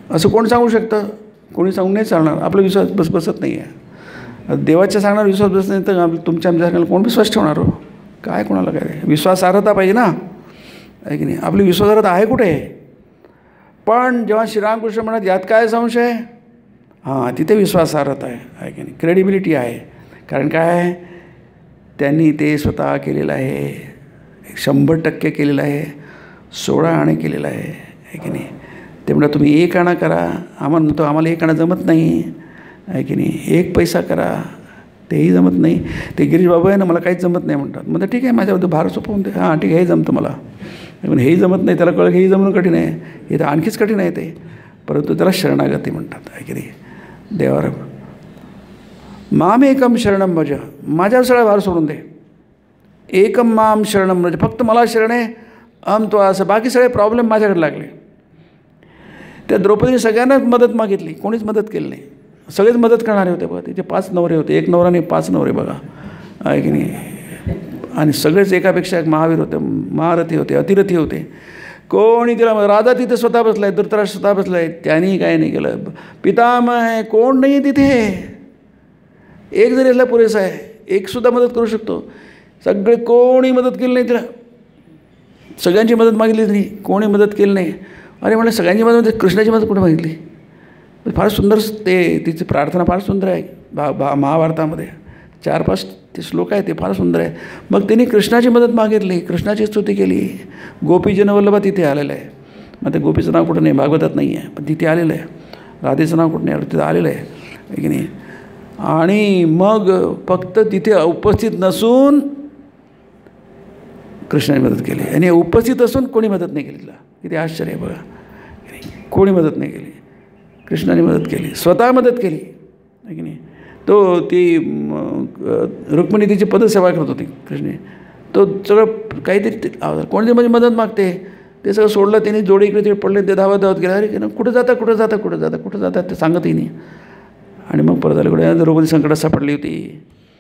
असं कोण सांगू शकतं, कोणी सांगून नाही चालणार. आपला विश्वास बसत नाही आहे. देवाच्या सांगणार विश्वास बसत नाही तर तुमच्या आमच्या सांगण्याला कोण विश्वास ठेवणार हो. काय कोणाला काय, विश्वासार्हता पाहिजे ना, आहे की नाही. आपली विश्वासार्हता आहे कुठे. पण जेव्हा श्रीरामकृष्ण म्हणत यात काय संशय, हां, तिथे विश्वासार्हता आहे की नाही, क्रेडिबिलिटी आहे. कारण काय आहे, त्यांनी ते स्वतः केलेलं आहे, 100% केलेलं आहे, 16 आणे केलेलं आहे की नाही. ते म्हणा तुम्ही 1 आणा करा, आम्हाला म्हणतो आम्हाला 1 आणा जमत नाही, आहे की नाही. 1 पैसा करा, तेही जमत नाही. ते गिरीश बाबा आहे ना, मला काहीच जमत नाही म्हणतात. म्हणतात ठीक आहे, माझ्याबद्दल भार सोपवून दे. हां ठीक आहे, हे जमतं मला. पण हेही जमत नाही, त्याला कळलं हेही जमणं कठीण आहे, हे तर आणखीच कठीण आहे ते. परंतु त्याला शरणागती म्हणतात, आहे की नाही. देवावर माम एकम शरणम भज, माझ्यावर सगळा भार सोडून दे. एकम माम शरणम भज, फक्त मला शरण आहे. तो असं बाकी सगळे प्रॉब्लेम माझ्याकडे लागले. त्या द्रौपदीने सगळ्यांनाच मदत मागितली, कोणीच मदत केली नाही. सगळेच मदत करणारे होते बघा. तिचे 5 नवरे होते, 1 नवरा नाही 5 नवरे बघा, आहे की नाही. आणि सगळेच एकापेक्षा एक महावीर होते, महारथी होते, अतिरथी होते. कोणी तिला, राजा तिथे स्वतः बसला आहे, धृतराष्ट्र स्वतः बसला आहे, त्यांनी काय नाही केलं. पितामह आहे, कोण नाही आहे तिथे. एक जरी असला पुरेसा आहे, एकसुद्धा मदत करू शकतो. सगळे कोणी मदत केली नाही तिला, सगळ्यांची मदत मागितली नाही, कोणी मदत केली नाही. अरे म्हटलं सगळ्यांची मदत, कृष्णाची मदत कुठे मागितली. फार सुंदर ते तिची प्रार्थना फार सुंदर आहे. महाभारतामध्ये 4-5 ते श्लोक आहे, ते फार सुंदर आहे. मग त्यांनी कृष्णाची मदत मागितली, कृष्णाची स्तुती केली. गोपीजनवल्लभा तिथे आलेलं आहे. मग ते गोपीचं नाव कुठं नाही, भागवतात नाही आहे, पण तिथे आलेलं आहे. राधेचं नाव कुठं नाही, तिथं आलेलं आहे की नाही. आणि मग फक्त तिथे उपस्थित नसून कृष्णाने मदत केली, आणि उपस्थित असून कोणी मदत नाही केली तिला. किती आश्चर्य आहे बघा. कोणी मदत नाही केली, कृष्णाने मदत केली, स्वतः मदत केली, आहे की नाही. तो ती रुक्मिणी तिची पदसेवा करत होती कृष्णे. तो सगळं काहीतरी कोणती म्हणजे मदत मागते, ते सगळं सोडलं. त्यांनी जोडे इकडे तिकडे पडले, ते धावत गेला. अरे कुठं जाता कुठं जाता कुठं जाता कुठं जातात ते सांगतही नाही. आणि मग परत आले कुठे, द्रौपदी संकटात सापडली होती.